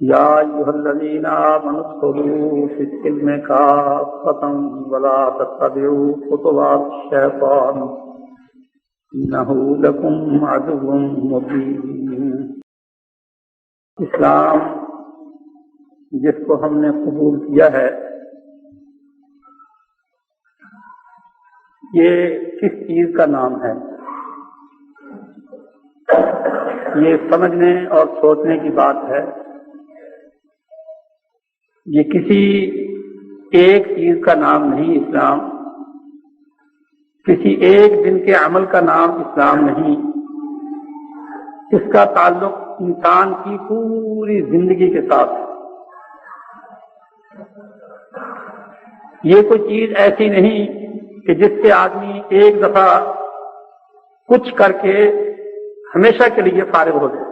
یا ایھا الذین آمنوا ادخلوا فی السلم کافۃ ولا تتبعوا خطوات الشیطان انہ لکم عدو مبین۔ اسلام جس کو ہم نے قبول کیا ہے، یہ کس چیز کا نام ہے؟ یہ سمجھنے اور سوچنے کی بات ہے۔ یہ کسی ایک چیز کا نام نہیں اسلام، کسی ایک دن کے عمل کا نام اسلام نہیں۔ اس کا تعلق انسان کی پوری زندگی کے ساتھ ہے۔ یہ کوئی چیز ایسی نہیں کہ جس سے آدمی ایک دفعہ کچھ کر کے ہمیشہ کے لیے فارغ ہو جائے۔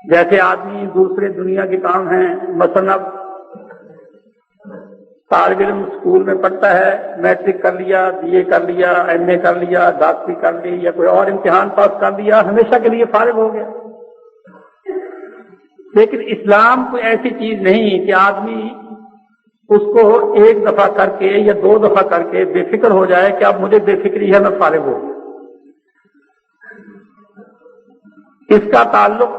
جیسے آدمی دوسرے دنیا کے کام ہیں، مثلا طالب علم اسکول میں پڑھتا ہے، میٹرک کر لیا، بی اے کر لیا، ایم اے کر لیا، ڈاکٹری کر لی یا کوئی اور امتحان پاس کر لیا، ہمیشہ کے لیے فارغ ہو گیا۔ لیکن اسلام کوئی ایسی چیز نہیں کہ آدمی اس کو ایک دفعہ کر کے یا دو دفعہ کر کے بے فکر ہو جائے کہ اب مجھے بے فکری ہے، میں فارغ ہو گیا۔ اس کا تعلق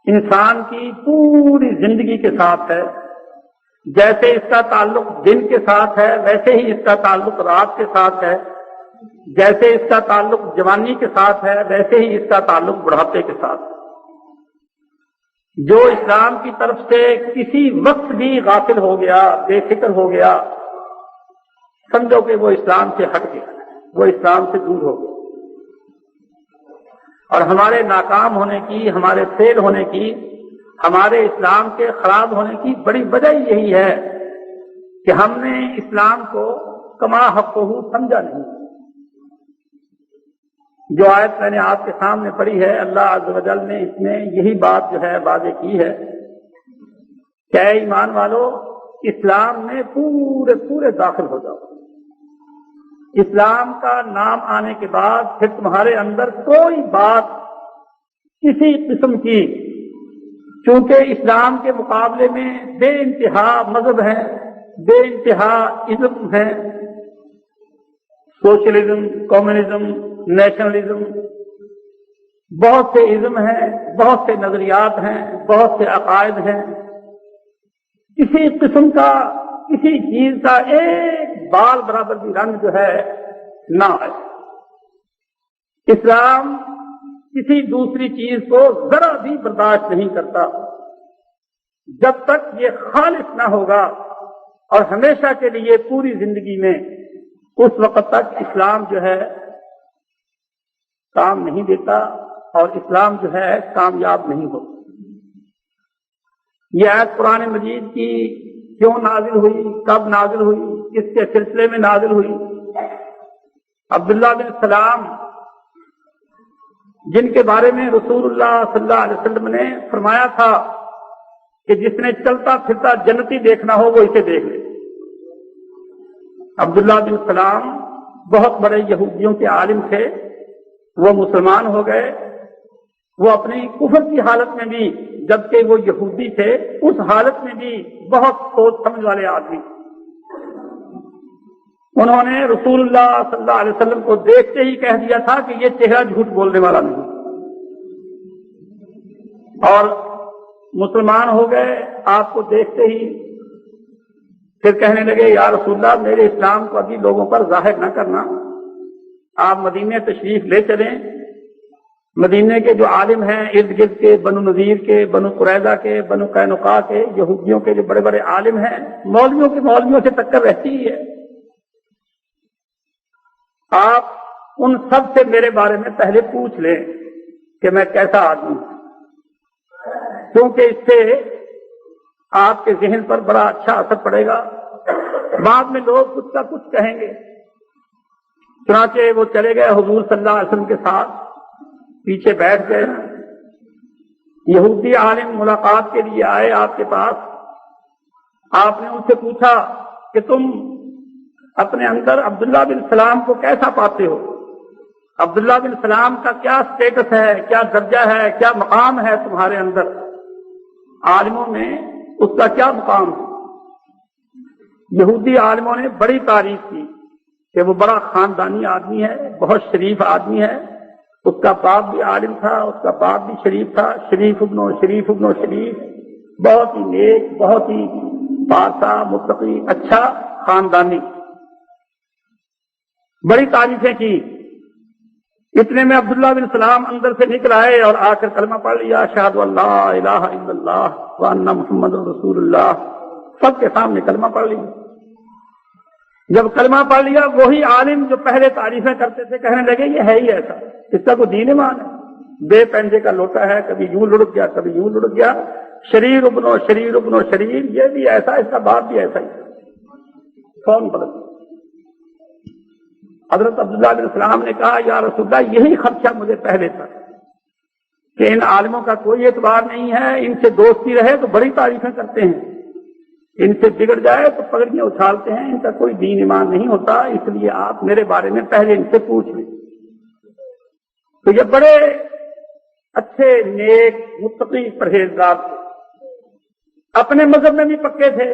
انسان کی پوری زندگی کے ساتھ ہے۔ جیسے اس کا تعلق دن کے ساتھ ہے، ویسے ہی اس کا تعلق رات کے ساتھ ہے۔ جیسے اس کا تعلق جوانی کے ساتھ ہے، ویسے ہی اس کا تعلق بڑھاپے کے ساتھ ہے۔ جو اسلام کی طرف سے کسی وقت بھی غافل ہو گیا، بے فکر ہو گیا، سمجھو کہ وہ اسلام سے ہٹ گیا، وہ اسلام سے دور ہو گیا۔ اور ہمارے ناکام ہونے کی، ہمارے فیل ہونے کی، ہمارے اسلام کے خراب ہونے کی بڑی وجہ یہی ہے کہ ہم نے اسلام کو کما حقہ سمجھا نہیں۔ جو آیت میں نے آپ کے سامنے پڑھی ہے، اللہ عز و جل نے اس میں یہی بات جو ہے واضح کی ہے کہ اے ایمان والو، اسلام میں پورے داخل ہو جاؤ۔ اسلام کا نام آنے کے بعد پھر تمہارے اندر کوئی بات کسی قسم کی، چونکہ اسلام کے مقابلے میں بے انتہا مذہب ہیں، بے انتہا ازم ہیں، سوشلزم، کمیونزم، نیشنلزم، بہت سے ازم ہیں، بہت سے نظریات ہیں، بہت سے عقائد ہیں۔ کسی قسم کا، کسی چیز کا ایک بال برابر بھی رنگ جو ہے نہ ہے۔ اسلام کسی دوسری چیز کو ذرا بھی برداشت نہیں کرتا۔ جب تک یہ خالص نہ ہوگا اور ہمیشہ کے لیے پوری زندگی میں، اس وقت تک اسلام جو ہے کام نہیں دیتا اور اسلام جو ہے کامیاب نہیں ہوتا۔ یہ آیت قرآن مجید کی کیوں نازل ہوئی، کب نازل ہوئی، کس کے سلسلے میں نازل ہوئی؟ عبداللہ بن سلام، جن کے بارے میں رسول اللہ صلی اللہ علیہ وسلم نے فرمایا تھا کہ جس نے چلتا پھرتا جنتی دیکھنا ہو وہ اسے دیکھ لے۔ عبداللہ بن سلام بہت بڑے یہودیوں کے عالم تھے، وہ مسلمان ہو گئے۔ وہ اپنی کفر کی حالت میں بھی، جبکہ وہ یہودی تھے، اس حالت میں بھی بہت سوچ سمجھ والے آدمی۔ انہوں نے رسول اللہ صلی اللہ علیہ وسلم کو دیکھتے ہی کہہ دیا تھا کہ یہ چہرہ جھوٹ بولنے والا نہیں، اور مسلمان ہو گئے۔ آپ کو دیکھتے ہی پھر کہنے لگے، یا رسول اللہ، میرے اسلام کو ابھی لوگوں پر ظاہر نہ کرنا، آپ مدینے تشریف لے چلیں۔ مدینے کے جو عالم ہیں ارد گرد کے، بنو نذیر کے، بنو قریظہ کے، بنو قینقاع کے، یہودیوں کے جو بڑے بڑے عالم ہیں، مولویوں سے ٹکر رہتی ہی ہے۔ آپ ان سب سے میرے بارے میں پہلے پوچھ لیں کہ میں کیسا آدمی ہوں، کیونکہ اس سے آپ کے ذہن پر بڑا اچھا اثر پڑے گا۔ بعد میں لوگ کچھ کا کچھ کہیں گے۔ چنانچہ وہ چلے گئے حضور صلی اللہ علیہ وسلم کے ساتھ، پیچھے بیٹھ گئے۔ یہودی عالم ملاقات کے لیے آئے آپ کے پاس۔ آپ نے ان سے پوچھا کہ تم اپنے اندر عبداللہ بن سلام کو کیسا پاتے ہو؟ عبداللہ بن سلام کا کیا سٹیٹس ہے، کیا درجہ ہے، کیا مقام ہے تمہارے اندر، عالموں میں اس کا کیا مقام ہے؟ یہودی عالموں نے بڑی تعریف کی کہ وہ بڑا خاندانی آدمی ہے، بہت شریف آدمی ہے، اس کا باپ بھی عالم تھا، اس کا باپ بھی شریف تھا، شریف ابن شریف ابن شریف، بہت ہی نیک، بہت ہی پارسا، متقی، اچھا خاندانی، بڑی تعریفیں کی۔ اتنے میں عبداللہ بن سلام اندر سے نکل آئے اور آ کر کلمہ پڑھ لیا، اشہد ان لا الہ الا اللہ وان محمد رسول اللہ، سب کے سامنے کلمہ پڑھ لیا۔ جب کلمہ پڑھ لیا، وہی عالم جو پہلے تعریفیں کرتے تھے کہنے لگے یہ ہے ہی ایسا، اس کا کوئی دین ایمان ہے، بے پنجے کا لوٹا ہے، کبھی یوں لڑک گیا کبھی یوں لڑک گیا، شریر ابن شریر، یہ بھی ایسا، اس کا باپ بھی ایسا ہی، کون بدل؟ حضرت عبداللہ بن سلام نے کہا یا رسول اللہ یہی خدشہ مجھے پہلے تھا کہ ان عالموں کا کوئی اعتبار نہیں ہے، ان سے دوستی رہے تو بڑی تعریفیں کرتے ہیں، ان سے بگڑ جائے تو پگڑیاں اچھالتے ہیں، ان کا کوئی دین ایمان نہیں ہوتا، اس لیے آپ میرے بارے میں پہلے ان سے پوچھ لیں۔ تو یہ بڑے اچھے نیک متقی پرہیزگار تھے، اپنے مذہب میں بھی پکے تھے،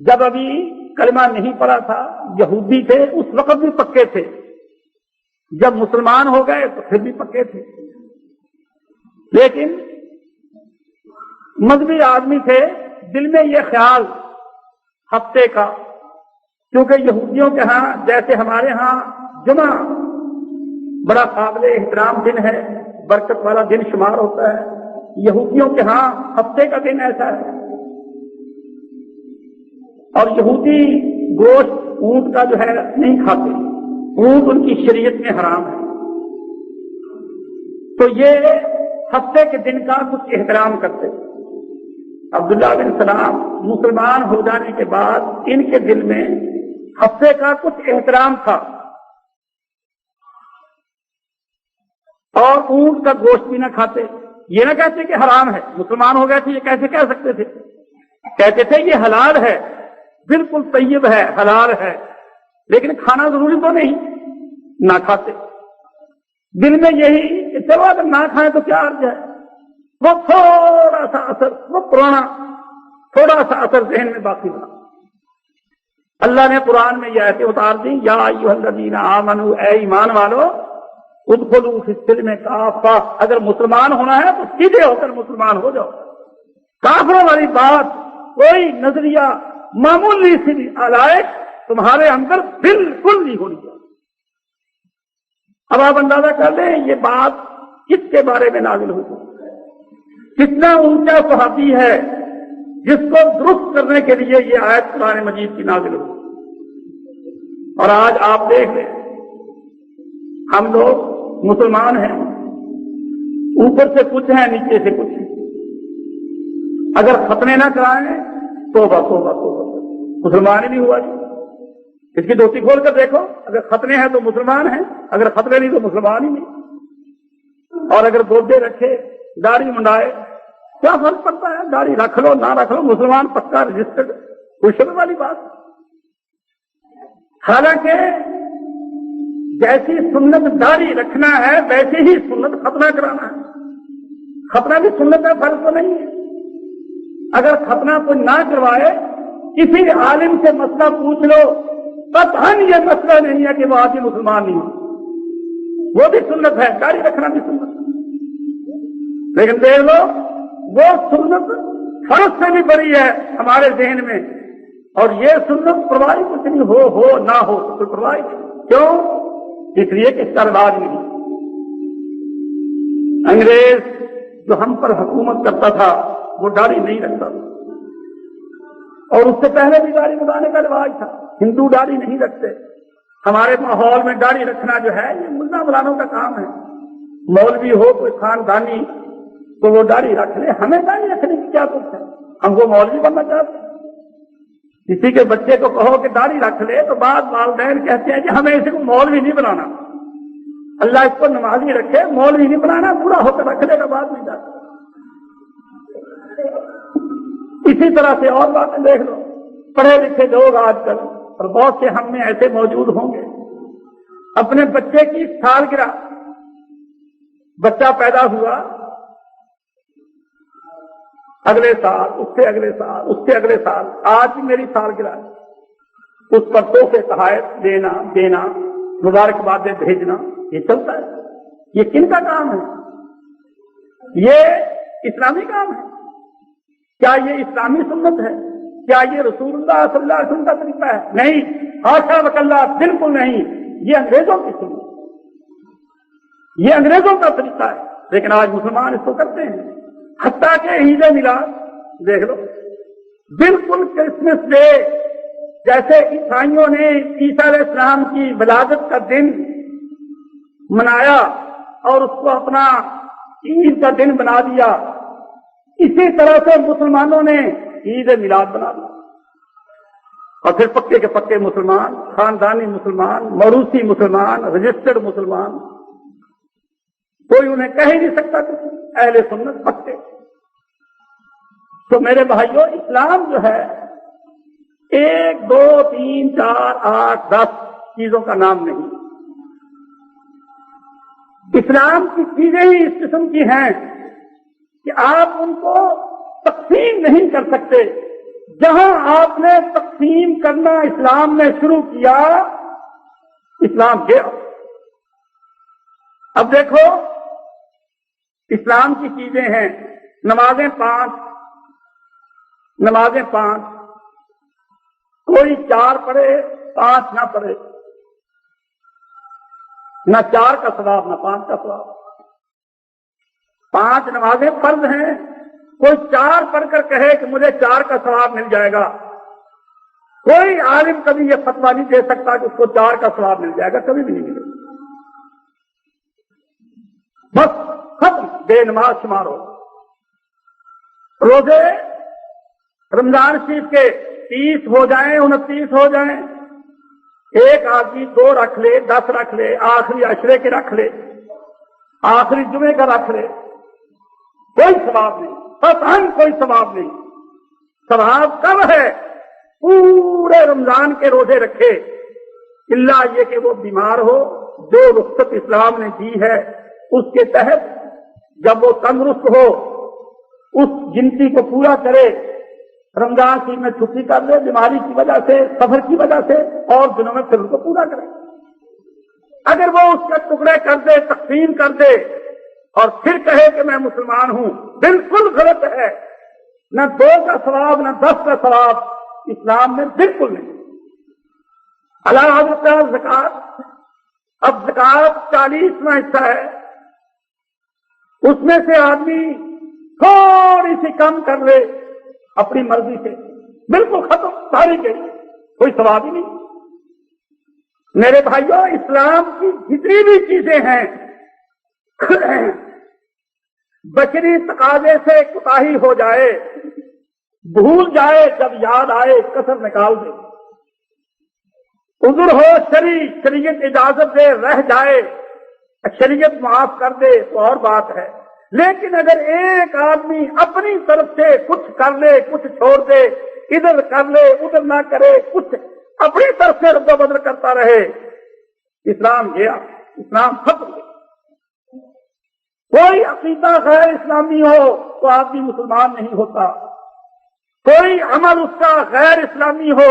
جب ابھی کلمہ نہیں پڑا تھا یہودی تھے، اس وقت بھی پکے تھے، جب مسلمان ہو گئے تو پھر بھی پکے تھے، لیکن مذہبی آدمی تھے، دل میں یہ خیال ہفتے کا، کیونکہ یہودیوں کے ہاں جیسے ہمارے ہاں جمعہ بڑا قابل احترام دن ہے، برکت والا دن شمار ہوتا ہے، یہودیوں کے ہاں ہفتے کا دن ایسا ہے، اور یہودی گوشت اونٹ کا جو ہے نہیں کھاتے، اونٹ ان کی شریعت میں حرام ہے، تو یہ ہفتے کے دن کا کچھ احترام کرتے۔ عبداللہ بن سلام مسلمان ہو جانے کے بعد ان کے دل میں ہفتے کا کچھ احترام تھا، اور اونٹ کا گوشت بھی نہ کھاتے، یہ نہ کہتے کہ حرام ہے، مسلمان ہو گئے تھے یہ کیسے کہہ سکتے تھے، کہتے تھے یہ حلال ہے، بالکل طیب ہے، حلال ہے، لیکن کھانا ضروری تو نہیں، نہ کھاتے، دل میں یہی کہ چلو اگر نہ کھائیں تو کیا عرض ہے، وہ تھوڑا سا اثر، وہ پرانا تھوڑا سا اثر ذہن میں باقی رہا۔ اللہ نے قرآن میں یہ آیتیں اتار دی، یا ایھا الذین آمنوا، اے ایمان والو، ادخلوا فی السلم کافہ، اگر مسلمان ہونا ہے تو سیدھے ہو کر مسلمان ہو جاؤ، کافروں والی بات، کوئی نظریہ معمولی سی بھی علائق تمہارے اندر بالکل نہیں ہونی چاہیے۔ اب آپ اندازہ کر لیں یہ بات کس کے بارے میں نازل ہوئی، کتنا اونچا صحابی ہے جس کو درست کرنے کے لیے یہ آیت قرآن مجید کی نازل ہوئی۔ اور آج آپ دیکھ لیں، ہم لوگ مسلمان ہیں، اوپر سے کچھ ہیں نیچے سے کچھ ہیں، اگر ختنے نہ کرائیں توبہ توبہ توبہ، مسلمان ہی نہیں ہوا جی، اس کی دھوتی کھول کر دیکھو، اگر ختنے ہیں تو مسلمان ہیں، اگر ختنے نہیں تو مسلمان ہی نہیں، اور اگر گودے رکھے داڑھی منڈائے کیا فرق پڑتا ہے، داڑھی رکھ لو نہ رکھ لو، مسلمان پکا رجسٹرڈ، کوئی شرم والی بات۔ حالانکہ جیسی سنت داڑھی رکھنا ہے ویسے ہی سنت ختنہ کرانا ہے، ختنہ بھی سنت ہے، فرض تو نہیں ہے۔ اگر ختنہ کوئی نہ کروائے، کسی عالم سے مسئلہ پوچھ لو، قطعاً یہ مسئلہ نہیں ہے کہ وہ آدمی مسلمان نہیں ہو، وہ بھی سنت ہے، داڑھی رکھنا بھی سنت ہے، لیکن دیکھ لو وہ سنت فرض سے بھی بڑی ہے ہمارے ذہن میں، اور یہ سنت پرواہی کچھ نہیں، ہو نہ ہو تو پرواہی نہیں، کیوں؟ اس لیے کہ اس کا رواج نہیں۔ انگریز جو ہم پر حکومت کرتا تھا وہ داڑھی نہیں رکھتا تھا، اور اس سے پہلے بھی داڑھی بنانے کا رواج تھا، ہندو داڑھی نہیں رکھتے۔ ہمارے ماحول میں داڑھی رکھنا جو ہے یہ ملا مولانوں کا کام ہے، مولوی ہو کوئی خاندانی تو وہ داڑھی رکھ لے، ہمیں داڑھی رکھنے کی کیا کچھ ہے، ہم کو مولوی بننا چاہتے ہیں۔ کسی کے بچے کو کہو کہ داڑھی رکھ لے تو بعض والدین کہتے ہیں کہ ہمیں اسے کو مولوی نہیں بنانا، اللہ اس کو نمازی رکھے، مولوی نہیں بنانا، پورا ہو کر رکھ لے گا بعد میں جاتا۔ اسی طرح سے اور باتیں دیکھ لو، پڑھے لکھے لوگ آج کل، اور بہت سے ہم میں ایسے موجود ہوں گے، اپنے بچے کی سالگرہ، بچہ پیدا ہوا، اگلے سال، اس سے اگلے سال، اس سے اگلے سال، آج بھی میری سالگرہ ہے، اس پر تحفے تحائف دینا مبارکبادیں بھیجنا، یہ چلتا ہے۔ یہ کن کا کام ہے؟ یہ اسلامی کام ہے؟ کیا یہ اسلامی سنت ہے؟ کیا یہ رسول اللہ صلی اللہ علیہ وسلم کا طریقہ ہے؟ نہیں، حاشا وکلا، بالکل نہیں، یہ انگریزوں کی سنت، یہ انگریزوں کا طریقہ ہے، لیکن آج مسلمان اس کو کرتے ہیں۔ حتیٰ کہ عید میلاد دیکھ لو، بالکل کرسمس ڈے جیسے عیسائیوں نے عیسیٰ علیہ السلام کی ولادت کا دن منایا اور اس کو اپنا عید کا دن بنا دیا، اسی طرح سے مسلمانوں نے عید میلاد بنا دیا، اور پھر پکے کے پکے مسلمان، خاندانی مسلمان، موروثی مسلمان، رجسٹرڈ مسلمان، کوئی انہیں کہہ ہی نہیں سکتا کہ اہل سنت پکے۔ تو میرے بھائیوں، اسلام جو ہے 1 2 3 4 8 10 چیزوں کا نام نہیں، اسلام کی چیزیں ہی اس قسم کی ہیں کہ آپ ان کو تقسیم نہیں کر سکتے۔ جہاں آپ نے تقسیم کرنا اسلام نے شروع کیا، اسلام گیا۔ اب دیکھو، اسلام کی چیزیں ہیں، نمازیں 5، کوئی 4 پڑھے 5 نہ پڑھے، نہ 4 کا ثواب نہ 5 کا ثواب۔ 5 نمازیں فرض ہیں، کوئی 4 پڑھ کر کہے کہ مجھے 4 کا ثواب مل جائے گا، کوئی عالم کبھی یہ فتویٰ نہیں دے سکتا کہ اس کو 4 کا ثواب مل جائے گا، کبھی بھی نہیں ملے گا۔ بس ختم، بے نماز شمار ہو۔ روزے رمضان شریف کے 30 ہو جائیں، 29 ہو جائیں، ایک آدمی 2 رکھ لے، 10 رکھ لے، آخری عشرے کے رکھ لے، آخری جمعے کا رکھ لے، کوئی ثواب نہیں، قطعاً کوئی ثواب نہیں۔ ثواب کب ہے؟ پورے رمضان کے روزے رکھے، الا یہ کہ وہ بیمار ہو، جو رخصت اسلام نے دی ہے اس کے تحت جب وہ تندرست ہو اس گنتی کو پورا کرے، رمضان شریف میں چھٹی کر لے بیماری کی وجہ سے، سفر کی وجہ سے، اور دنوں میں پھر اس کو پورا کرے۔ اگر وہ اس کے ٹکڑے کر دے، تقسیم کر دے اور پھر کہے کہ میں مسلمان ہوں، بالکل غلط ہے۔ نہ 2 کا ثواب نہ 10 کا ثواب اسلام میں بالکل نہیں۔ اللہ حضرت زکات، اب زکات 40واں حصہ ہے، اس میں سے آدمی تھوڑی سی کم کر لے اپنی مرضی سے، بالکل ختم، ساری کے کوئی ثواب ہی نہیں۔ میرے بھائیوں، اسلام کی جتنی بھی چیزیں ہیں، بشری تقاضے سے کوتاہی ہو جائے، بھول جائے، جب یاد آئے کسر نکال دے، عذر ہو شریعت اجازت دے، رہ جائے شریعت معاف کر دے تو اور بات ہے۔ لیکن اگر ایک آدمی اپنی طرف سے کچھ کر لے، کچھ چھوڑ دے، ادھر کر لے ادھر نہ کرے، کچھ اپنی طرف سے رد و بدل کرتا رہے، اسلام گیا، اسلام ختم گیا۔ کوئی عقیدہ غیر اسلامی ہو تو آدمی مسلمان نہیں ہوتا، کوئی عمل اس کا غیر اسلامی ہو،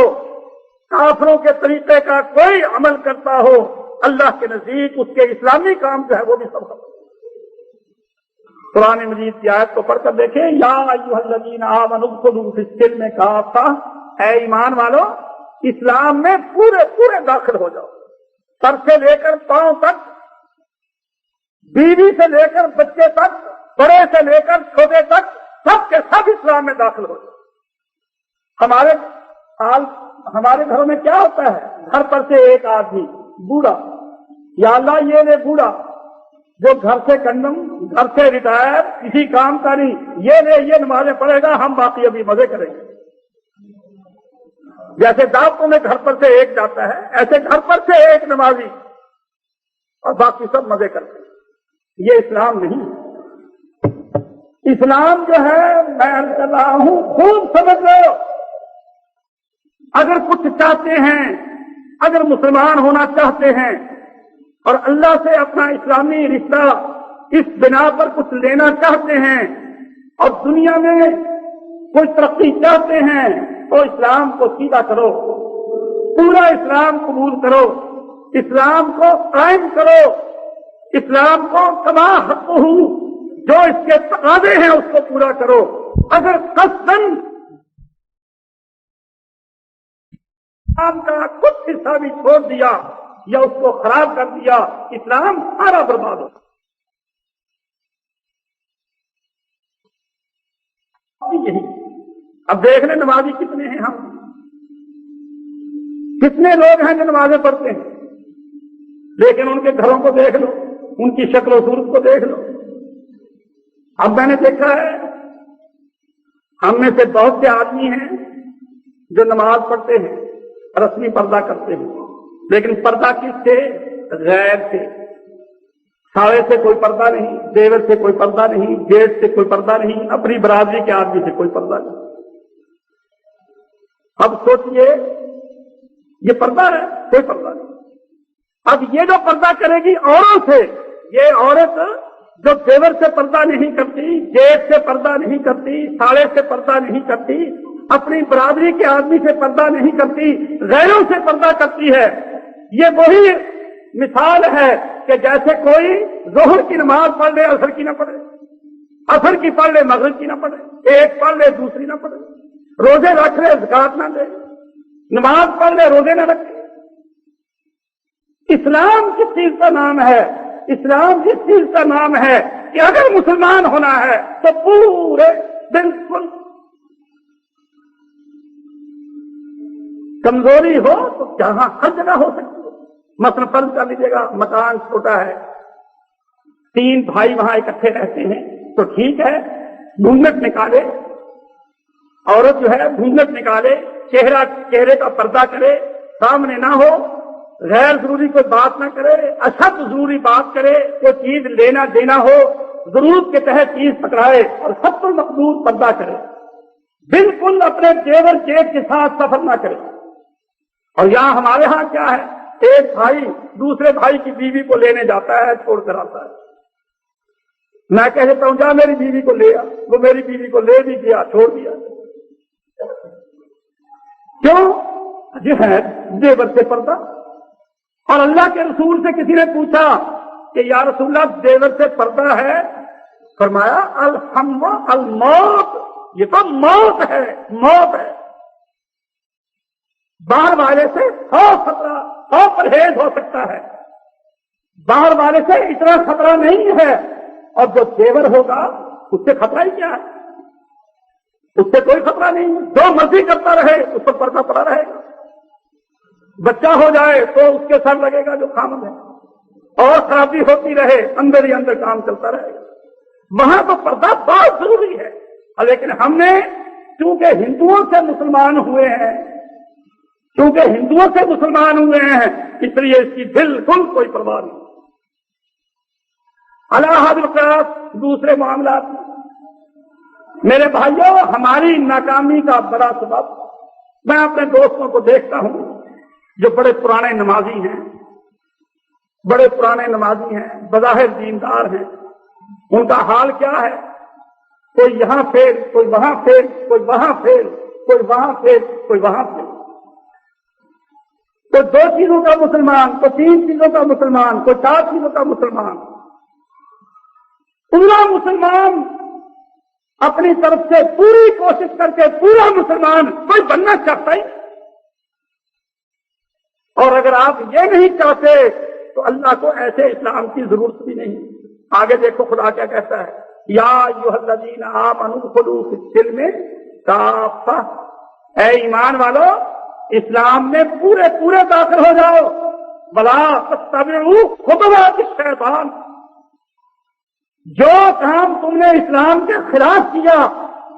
کافروں کے طریقے کا کوئی عمل کرتا ہو، اللہ کے نزدیک اس کے اسلامی کام جو ہے وہ بھی سب ختم۔ قرآن مجید کی آیت کو پڑھ کر دیکھیں، یا ایھا الذین آمنوا ادخلوا فی السلم کافہ، اے ایمان والو اسلام میں پورے داخل ہو جاؤ، سر سے لے کر پاؤں تک، بیوی سے لے کر بچے تک، بڑے سے لے کر چھوٹے تک، سب کے سب اسلام میں داخل ہو جاؤ۔ ہمارے گھروں میں کیا ہوتا ہے؟ گھر پر سے ایک آدمی بوڑھا، یا اللہ یہ لے بوڑھا جو گھر سے کنڈم، گھر سے ریٹائر، کسی کام کا نہیں، یہ لے، یہ نمازیں پڑھے گا، ہم باقی ابھی مزے کریں گے۔ جیسے دعوتوں میں گھر پر سے ایک جاتا ہے، ایسے گھر پر سے ایک نمازی اور باقی سب مزے کرتے ہیں۔ یہ اسلام نہیں ہے۔ اسلام جو ہے، میں عرض کر رہا ہوں، خوب سمجھ لو، اگر کچھ چاہتے ہیں، اگر مسلمان ہونا چاہتے ہیں اور اللہ سے اپنا اسلامی رشتہ اس بنا پر کچھ لینا چاہتے ہیں اور دنیا میں کوئی ترقی چاہتے ہیں تو اسلام کو سیدھا کرو، پورا اسلام قبول کرو، اسلام کو قائم کرو، اسلام کو کما حقہ جو اس کے تقاضے ہیں اس کو پورا کرو۔ اگر قصداً اسلام کا کچھ حصہ بھی چھوڑ دیا یا اس کو خراب کر دیا، اسلام سارا برباد ہو۔ یہی اب دیکھ لیں نمازی کتنے ہیں، ہم کتنے لوگ ہیں جو نمازیں پڑھتے ہیں، لیکن ان کے گھروں کو دیکھ لو، ان کی شکل و صورت کو دیکھ لو۔ اب میں نے دیکھا ہے ہم میں سے بہت سے آدمی ہیں جو نماز پڑھتے ہیں، رسمی پردہ کرتے ہیں، لیکن پردہ کس سے؟ غیر سے۔ ساڑے سے کوئی پردہ نہیں، دیور سے کوئی پردہ نہیں، جیٹ سے کوئی پردہ نہیں، اپنی برادری کے آدمی سے کوئی پردہ نہیں۔ اب سوچئے یہ پردہ ہے؟ کوئی پردہ نہیں۔ اب یہ جو پردہ کرے گی عورتوں سے، یہ عورت جو دیور سے پردہ نہیں کرتی، جیٹ سے پردہ نہیں کرتی، ساڑے سے پردہ نہیں کرتی، اپنی برادری کے آدمی سے پردہ نہیں کرتی، غیروں سے پردہ کرتی ہے، یہ وہی مثال ہے کہ جیسے کوئی ظہر کی نماز پڑھ لے عصر کی نہ پڑھے، عصر کی پڑھ لے مغرب کی نہ پڑھے، ایک پڑھ لے دوسری نہ پڑھے، روزے رکھ لے زکات نہ دے، نماز پڑھ لے روزے نہ رکھے۔ اسلام کس چیز کا نام ہے؟ اسلام اس چیز کا نام ہے کہ اگر مسلمان ہونا ہے تو پورے بالکل کمزوری ہو تو جہاں ہر جگہ ہو سکتی ہے۔ مثلا فرض کر لیجیے گا مکان چھوٹا ہے، 3 بھائی وہاں اکٹھے رہتے ہیں تو ٹھیک ہے، گھونگھٹ نکالے، عورت جو ہے گھونگھٹ نکالے، چہرے کا پردہ کرے، سامنے نہ ہو، غیر ضروری کوئی بات نہ کرے، اشد ضروری بات کرے، کوئی چیز لینا دینا ہو ضرورت کے تحت چیز پکڑائے اور سب المقدور پردہ کرے، بالکل اپنے زیور جیب کے ساتھ سفر نہ کرے۔ اور یہاں ہمارے ہاں کیا ہے، ایک بھائی دوسرے بھائی کی بیوی کو لینے جاتا ہے، چھوڑ کر آتا ہے، میں کہہ دیتا ہوں جا میری بیوی کو لے آ، وہ میری بیوی کو لے بھی گیا، چھوڑ دیا۔ کیوں؟ یہ ہے زیور سے پردہ۔ اور اللہ کے رسول سے کسی نے پوچھا کہ یا رسول اللہ زیور سے پردہ ہے؟ فرمایا الحم الموت، یہ تو موت ہے، موت ہے۔ باہر والے سے 100 پرہیز ہو سکتا ہے، باہر والے سے اتنا خطرہ نہیں ہے، اور جو زیور ہوگا اس سے خطرہ ہی کیا ہے؟ اس سے کوئی خطرہ نہیں، جو مرضی کرتا رہے اس پر پردہ پڑا رہے گا۔ بچہ ہو جائے تو اس کے سر لگے گا جو خامد ہے، اور خرابی ہوتی رہے اندر ہی اندر کام چلتا رہے گا۔ وہاں تو پردہ بہت ضروری ہے، لیکن ہم نے چونکہ ہندوؤں سے مسلمان ہوئے ہیں، اس لیے اس کی بالکل کوئی پرواہ نہیں۔ علی حد القیاس دوسرے معاملات میں میرے بھائیوں ہماری ناکامی کا بڑا سبب، میں اپنے دوستوں کو دیکھتا ہوں جو بڑے پرانے نمازی ہیں، بظاہر دیندار ہیں، ان کا حال کیا ہے؟ کوئی یہاں فیل، کوئی وہاں فیل، کوئی وہاں فیل، کوئی وہاں فیل، کوئی وہاں فیل، کوئی 2 چیزوں کا مسلمان، کوئی 3 چیزوں کا مسلمان، کوئی 4 چیزوں کا مسلمان۔ پورا مسلمان اپنی طرف سے پوری کوشش کر کے پورا مسلمان کوئی بننا چاہتا ہی، اور اگر آپ یہ نہیں چاہتے تو اللہ کو ایسے اسلام کی ضرورت بھی نہیں۔ آگے دیکھو خدا کیا کہتا ہے، یا ایھا الذین آمنوا ادخلوا فی السلم کافہ، اے ایمان والو اسلام میں پورے داخل ہو جاؤ، ولا تتبعوا خطوات الشیطان، جو کام تم نے اسلام کے خلاف کیا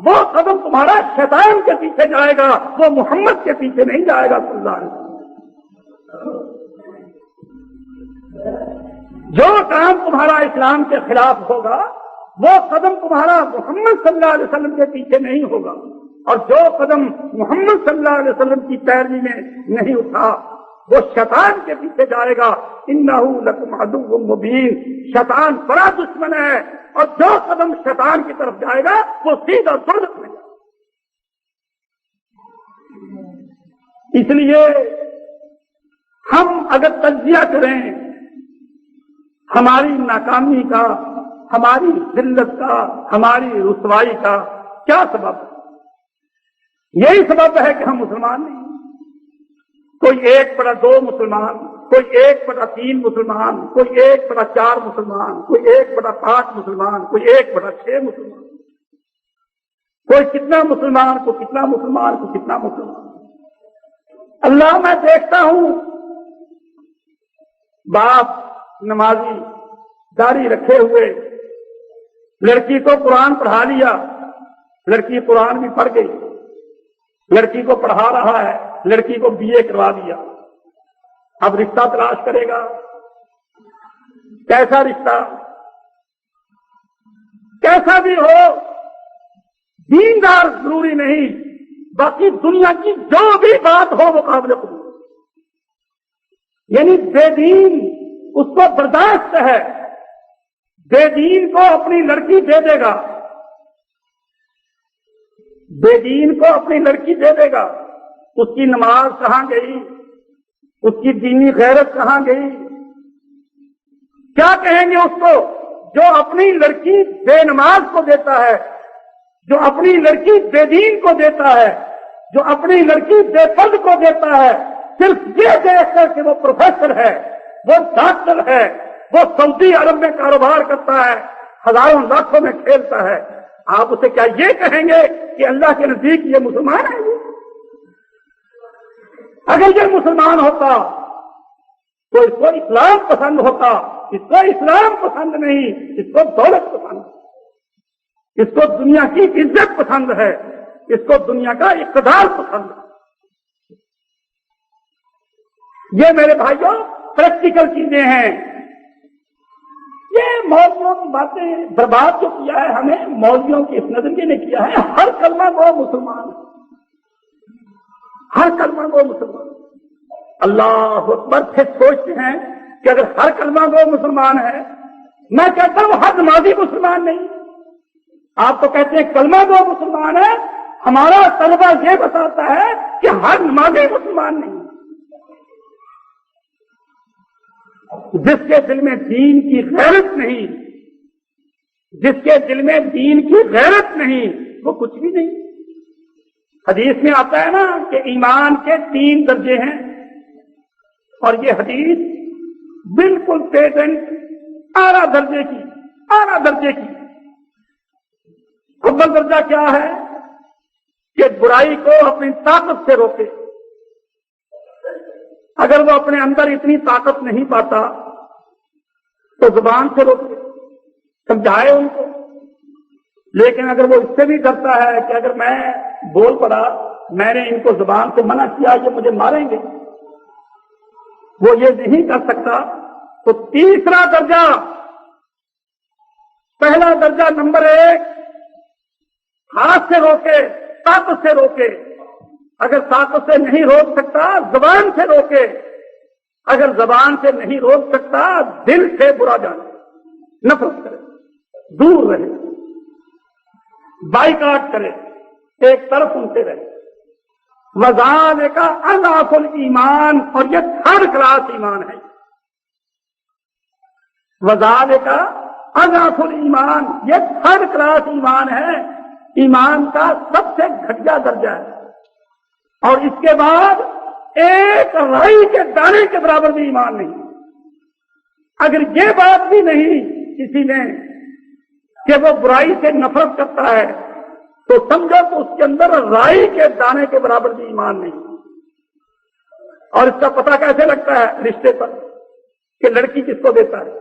وہ قدم تمہارا شیطان کے پیچھے جائے گا، وہ محمد کے پیچھے نہیں جائے گا صلی اللہ علیہ وسلم۔ جو کام تمہارا اسلام کے خلاف ہوگا وہ قدم تمہارا محمد صلی اللہ علیہ وسلم کے پیچھے نہیں ہوگا، اور جو قدم محمد صلی اللہ علیہ وسلم کی پیروی میں نہیں اٹھا وہ شیطان کے پیچھے جائے گا. انہو لکم عدو مبین، شیطان بڑا دشمن ہے، اور جو قدم شیطان کی طرف جائے گا وہ سیدھا دوزخ میں جائے گا. اس لیے ہم اگر تجزیہ کریں ہماری ناکامی کا، ہماری ذلت کا، ہماری رسوائی کا کیا سبب ہے؟ یہی سبب ہے کہ ہم مسلمان نہیں. کوئی 1/2 مسلمان، کوئی 1/3 مسلمان، کوئی 1/4 مسلمان، کوئی 1/5 مسلمان، کوئی 1/6 مسلمان، کوئی کتنا مسلمان، کوئی کتنا مسلمان، کوئی کتنا مسلمان. اللہ میں دیکھتا ہوں باپ نمازی داڑھی رکھے ہوئے لڑکی کو قرآن پڑھا لیا، لڑکی قرآن بھی پڑھ گئی، لڑکی کو پڑھا رہا ہے، لڑکی کو BA کروا دیا. اب رشتہ تلاش کرے گا. کیسا رشتہ؟ کیسا بھی ہو، دیندار ضروری نہیں، باقی دنیا کی جو بھی بات ہو وہ قابل قبول. یعنی بے دین اس کو برداشت ہے، بے دین کو اپنی لڑکی دے دے گا، بے دین کو اپنی لڑکی دے دے گا. اس کی نماز کہاں گئی؟ اس کی دینی غیرت کہاں گئی؟ کیا کہیں گے اس کو جو اپنی لڑکی بے نماز کو دیتا ہے، جو اپنی لڑکی بے دین کو دیتا ہے، جو اپنی لڑکی بے پرد کو دیتا ہے، صرف یہ دیکھ کر کہ وہ پروفیسر ہے، وہ ڈاکٹر ہے، وہ سعودی عرب میں کاروبار کرتا ہے، ہزاروں لاکھوں میں کھیلتا ہے. آپ اسے کیا یہ کہیں گے کہ اللہ کے نزدیک یہ مسلمان ہے؟ اگر یہ مسلمان ہوتا تو اس کو اسلام پسند ہوتا. اس کو اسلام پسند نہیں، اس کو دولت پسند، اس کو دنیا کی عزت پسند ہے، اس کو دنیا کا اقتدار پسند ہے. یہ میرے بھائیوں پریکٹیکل چیزیں ہیں. یہ مولویوں کی باتیں برباد جو کیا ہے ہمیں مولویوں کے اس نظریے نے کیا ہے. ہر کلمہ وہ مسلمان ہے، ہر کلمہ وہ مسلمان. اللہ اکبر. پھر سوچتے ہیں کہ اگر ہر کلمہ وہ مسلمان ہے، میں کہتا ہوں ہر نمازی مسلمان نہیں. آپ تو کہتے ہیں کلمہ وہ مسلمان ہے، ہمارا طلبہ یہ بتاتا ہے کہ ہر نمازی مسلمان نہیں. جس کے دل میں دین کی غیرت نہیں، جس کے دل میں دین کی غیرت نہیں، وہ کچھ بھی نہیں. حدیث میں آتا ہے نا کہ ایمان کے 3 درجے ہیں، اور یہ حدیث بالکل پیٹنٹ اعلیٰ درجے کی، اعلیٰ درجے کی. اول درجہ کیا ہے کہ برائی کو اپنی طاقت سے روکے. اگر وہ اپنے اندر اتنی طاقت نہیں پاتا تو زبان سے روکے، سمجھائے ان کو. لیکن اگر وہ اس سے بھی ڈرتا ہے کہ اگر میں بول پڑا، میں نے ان کو زبان سے منع کیا، یہ مجھے ماریں گے، وہ یہ نہیں کر سکتا، تو تیسرا درجہ، پہلا درجہ نمبر 1 ہاتھ سے روکے، طاقت سے روکے. اگر طاقت سے نہیں روک سکتا زبان سے روکے. اگر زبان سے نہیں روک سکتا دل سے برا جانے، نفرت کرے، دور رہے، بائیکاٹ کرے، ایک طرف ان سے رہے. وذالک اضعف الایمان، اور یہ 3rd کلاس ایمان ہے. وذالک اضعف الایمان، یہ 3rd کلاس ایمان ہے، ایمان کا سب سے گھٹیا درجہ ہے. اور اس کے بعد ایک رائی کے دانے کے برابر بھی ایمان نہیں. اگر یہ بات بھی نہیں کسی نے کہ وہ برائی سے نفرت کرتا ہے، تو سمجھو تو اس کے اندر رائی کے دانے کے برابر بھی ایمان نہیں. اور اس کا پتہ کیسے لگتا ہے؟ رشتے پر، کہ لڑکی کس کو دیتا ہے.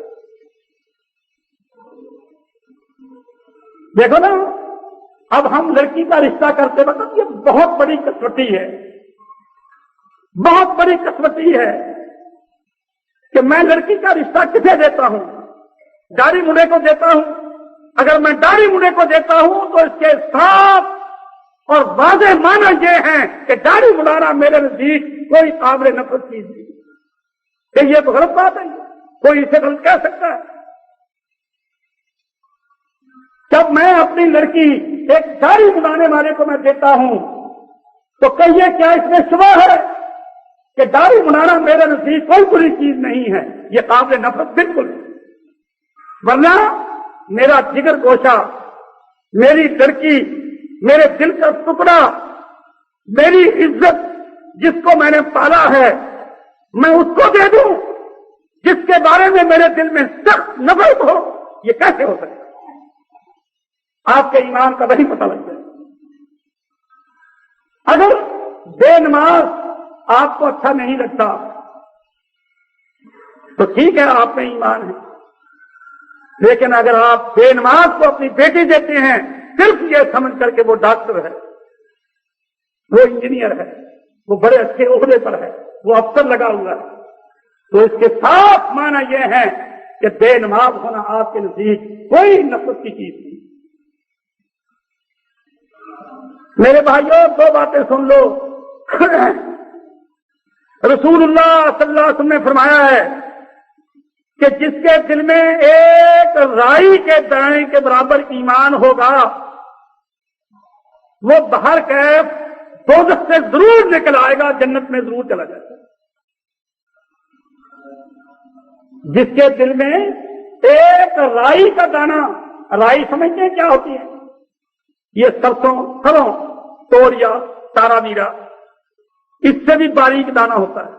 دیکھو نا، اب ہم لڑکی کا رشتہ کرتے وقت یہ بہت بڑی کسوٹی ہے، بہت بڑی کسوٹی ہے کہ میں لڑکی کا رشتہ کسے دیتا ہوں؟ داڑھی منڈے کو دیتا ہوں. اگر میں داڑھی منڈے کو دیتا ہوں تو اس کے صاف اور واضح معنی یہ ہیں کہ داڑھی منڈانا میرے نزدیک کوئی قابل نفرت چیز نہیں. کہ یہ تو غلط بات ہے، کوئی اسے غلط کہہ سکتا ہے؟ جب میں اپنی لڑکی ایک داڑھی بنانے والے کو میں دیتا ہوں تو کہیے کیا اس میں شبہ ہے کہ داڑھی بنانا میرے نزدیک کوئی بری چیز نہیں ہے؟ یہ قابل نفرت بالکل، ورنہ میرا جگر گوشہ، میری لڑکی، میرے دل کا ٹکڑا، میری عزت، جس کو میں نے پالا ہے، میں اس کو دے دوں جس کے بارے میں میرے دل میں سخت نفرت ہو؟ یہ کیسے ہو سکتا؟ آپ کے ایمان کا وہی پتہ لگ جائے۔ اگر بے نماز آپ کو اچھا نہیں لگتا تو ٹھیک ہے، آپ میں ایمان ہے، لیکن اگر آپ بے نماز کو اپنی بیٹی دیتے ہیں صرف یہ سمجھ کر کے وہ ڈاکٹر ہے، وہ انجینئر ہے، وہ بڑے اچھے عہدے پر ہے، وہ افسر لگا ہوا ہے، تو اس کے صاف معنی یہ ہے کہ بے نماز ہونا آپ کے نزدیک کوئی نفرت کی چیز نہیں۔ میرے بھائیوں، دو باتیں سن لو۔ رسول اللہ صلی اللہ علیہ وسلم نے فرمایا ہے کہ جس کے دل میں ایک رائی کے دانے کے برابر ایمان ہوگا وہ باہر کیف دوزخ سے ضرور نکل آئے گا، جنت میں ضرور چلا جائے گا۔ جس کے دل میں ایک رائی کا دانہ، رائی سمجھتے ہیں کیا ہوتی ہے؟ یہ سرسوں، سروں، توڑیا، تارا میرا، اس سے بھی باریک دانہ ہوتا ہے۔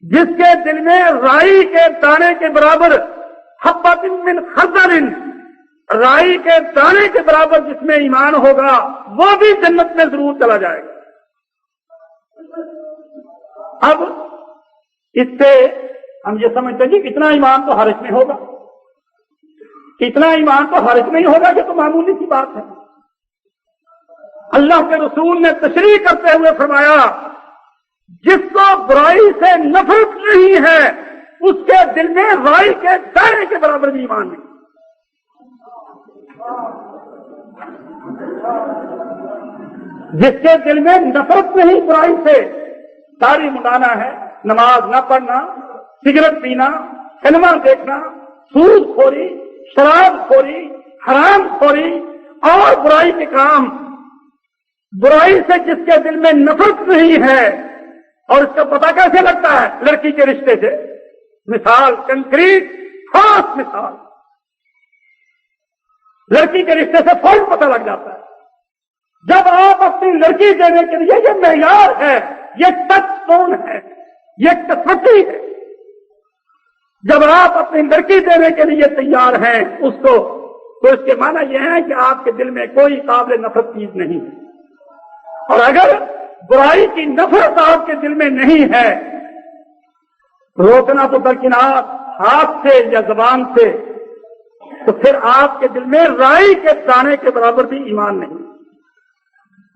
جس کے دل میں رائی کے دانے کے برابر، حبۃ من خردل، رائی کے دانے کے برابر جس میں ایمان ہوگا وہ بھی جنت میں ضرور چلا جائے گا۔ اب اس سے ہم یہ سمجھتے ہیں کہ اتنا ایمان تو ہر ایک میں ہوگا، اتنا ایمان تو ہر ایک میں ہی ہوگا، یہ تو معمولی سی بات ہے۔ اللہ کے رسول نے تشریح کرتے ہوئے فرمایا جس کو برائی سے نفرت نہیں ہے اس کے دل میں رائی کے دانے کے برابر بھی ایمان نہیں۔ جس کے دل میں نفرت نہیں برائی سے، داڑھی منڈانا ہے، نماز نہ پڑھنا، سگریٹ پینا، سنیما دیکھنا، سود خوری، شراب خوری، حرام خوری اور برائی کے کام، برائی سے جس کے دل میں نفرت نہیں ہے، اور اس کا پتہ کیسے لگتا ہے؟ لڑکی کے رشتے سے۔ مثال کنکریٹ خاص مثال، لڑکی کے رشتے سے فوراً پتہ لگ جاتا ہے۔ جب آپ اپنی لڑکی دینے کے لیے، یہ معیار ہے، یہ ٹچ سٹون ہے، یہ کسوٹی ہے، جب آپ اپنی لڑکی دینے کے لیے تیار ہیں اس کو، تو اس کے معنی یہ ہے کہ آپ کے دل میں کوئی قابل نفرت چیز نہیں ہے۔ اور اگر برائی کی نفرت آپ کے دل میں نہیں ہے، روکنا تو درکنار، ہاتھ سے یا زبان سے، تو پھر آپ کے دل میں رائی کے دانے کے برابر بھی ایمان نہیں۔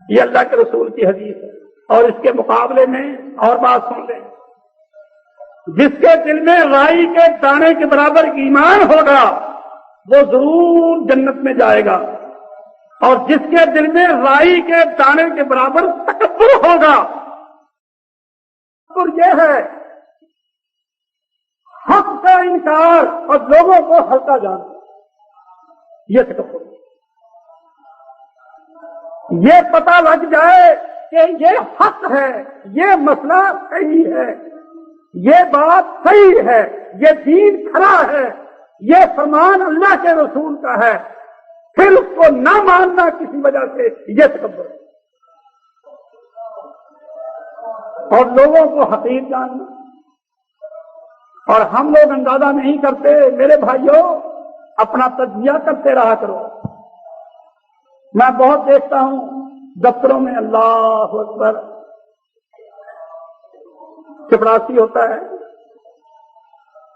یہ اللہ کے رسول کی حدیث ہے۔ اور اس کے مقابلے میں اور بات سن لیں، جس کے دل میں رائی کے دانے کے برابر ایمان ہوگا وہ ضرور جنت میں جائے گا، اور جس کے دل میں رائی کے دانے کے برابر تکبر ہوگا، اور یہ ہے حق کا انکار اور لوگوں کو ہلکا جانا، یہ تکبر۔ یہ پتہ لگ جائے کہ یہ حق ہے، یہ مسئلہ صحیح ہے، یہ بات صحیح ہے، یہ دین کھڑا ہے، یہ فرمان اللہ کے رسول کا ہے، پھر اس کو نہ ماننا کسی وجہ سے، یہ تکبر۔ اور لوگوں کو حقیر جاننا، اور ہم لوگ اندازہ نہیں کرتے۔ میرے بھائیوں، اپنا تجزیہ کرتے رہا کرو۔ میں بہت دیکھتا ہوں دفتروں میں، اللہ اکبر، چپڑاسی ہوتا ہے،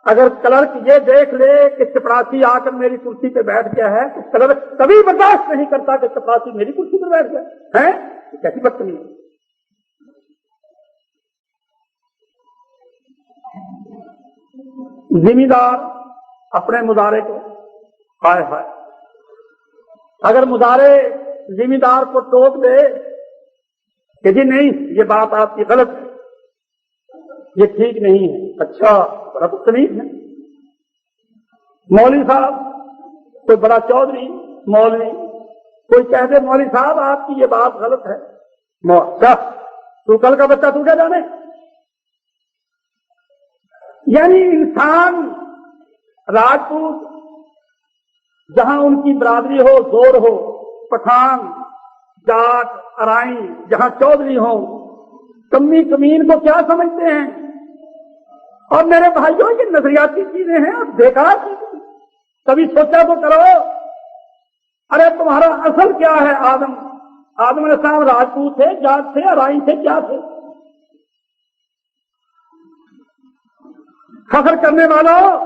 اگر کلرک یہ دیکھ لے کہ چپڑاسی آ کر میری کرسی پہ بیٹھ گیا ہے تو کلرک کبھی برداشت نہیں کرتا کہ چپڑاسی میری کرسی پہ بیٹھ گیا ہے۔ کیسی بدتمیزی! ذمہ دار اپنے مظاہرے کو، ہائے ہائے، اگر مظاہرے ذمہ دار کو ٹوک دے کہ جی نہیں، یہ بات آپ کی غلط ہے، یہ ٹھیک نہیں ہے. اچھا بڑا بدتمیز ہے. مولوی صاحب کوئی بڑا چودھری مولوی کوئی کہہ دے مولوی صاحب آپ کی یہ بات غلط ہے. تو کل کا بچہ تو کیا جانے. یعنی انسان راجپوت جہاں ان کی برادری ہو, زور ہو, پٹھان جاٹ ارائیں جہاں چودھری ہوں, کمی کمین کو کیا سمجھتے ہیں. اور میرے بھائیوں یہ نظریاتی چیزیں ہیں اور بیکار چیزیں. کبھی سوچا تو کرو, ارے تمہارا اصل کیا ہے. آدم علیہ السلام راجپوت تھے, جاٹ تھے, ارائیں تھے, کیا تھے. فخر کرنے والوں,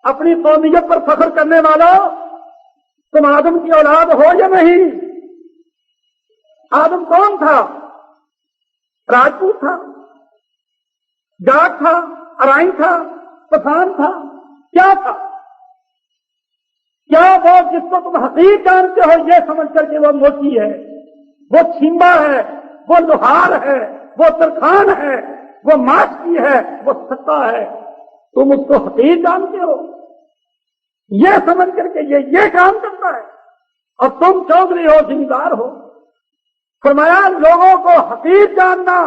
اپنی قومیت پر فخر کرنے والوں, تم آدم کی اولاد ہو یا نہیں. آدم کون تھا؟ راجپوت تھا, جاٹ تھا, ارائیں تھا, پٹھان تھا, کیا تھا؟ کیا وہ جس کو تم حقیر جانتے ہو یہ سمجھ کر کے وہ موچی ہے, وہ چھیمبا ہے, وہ لوہار ہے, وہ ترخان ہے, وہ ماسکی ہے, وہ ستا ہے, تم اس کو حقیر جانتے ہو یہ سمجھ کر کے یہ کام کرتا ہے اور تم چودھری ہو, ذمہ ہو. فرمایا لوگوں کو حقیر جاننا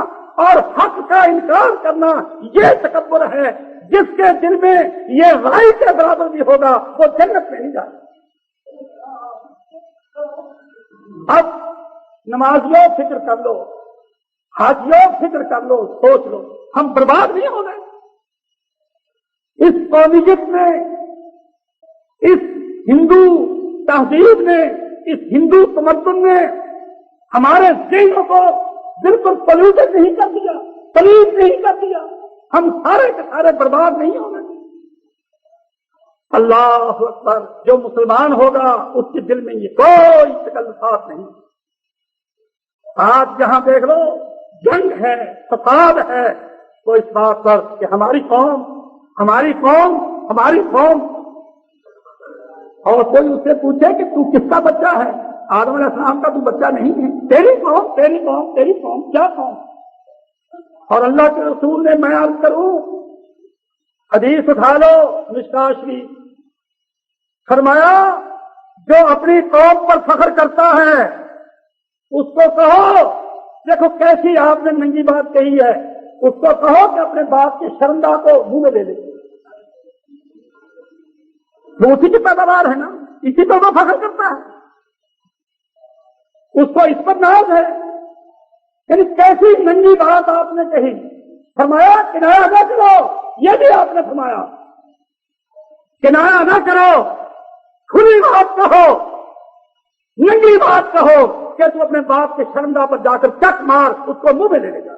اور حق کا انکار کرنا یہ تکبر ہے. جس کے دل میں یہ رائی کے برابر بھی ہوگا وہ جنت میں نہیں جائے. اب نمازیوں فکر کر لو, حاجیوں فکر کر لو, سوچ لو, ہم برباد نہیں ہو گئے. اس قومیت میں, اس ہندو تہذیب نے, اس ہندو تمدن نے ہمارے ذہنوں کو بالکل پلیوٹڈ نہیں کر دیا, پلیت نہیں کر دیا. ہم سارے کے سارے برباد نہیں ہو گئے. اللہ اکبر. جو مسلمان ہوگا اس کے دل میں یہ کوئی تکلفات نہیں. آج جہاں دیکھ لو جنگ ہے, فساد ہے, تو اس بات پر کہ ہماری قوم, ہماری قوم, ہماری قوم. اور کوئی اس سے پوچھے کہ تو کس کا بچہ ہے, آدم علیہ السلام کا تو بچہ نہیں ہے. تیری قوم, تیری قوم, تیری قوم, کیا قوم. اور اللہ کے رسول نے, میں عرض کروں, حدیث اٹھا لو مشکوٰۃ شریف, فرمایا جو اپنی قوم پر فخر کرتا ہے اس کو کہو, دیکھو کیسی آپ نے ننگی بات کہی ہے, اس کو کہو کہ اپنے باپ کی شرمگاہ کو منہ میں لے لے. وہ اسی کی پیداوار ہے نا, اسی پر وہ فخر کرتا ہے, اس کو اس پر ناز ہے. یعنی کیسی ننگی بات آپ نے کہی. فرمایا کنایا نہ کرو, یہ بھی آپ نے فرمایا کنایا نہ کرو, کھلی بات کہو, ننگی بات کہو کہ تو اپنے باپ کے شرمگاہ پر جا کر چک مار, اس کو منہ میں لے لے جا.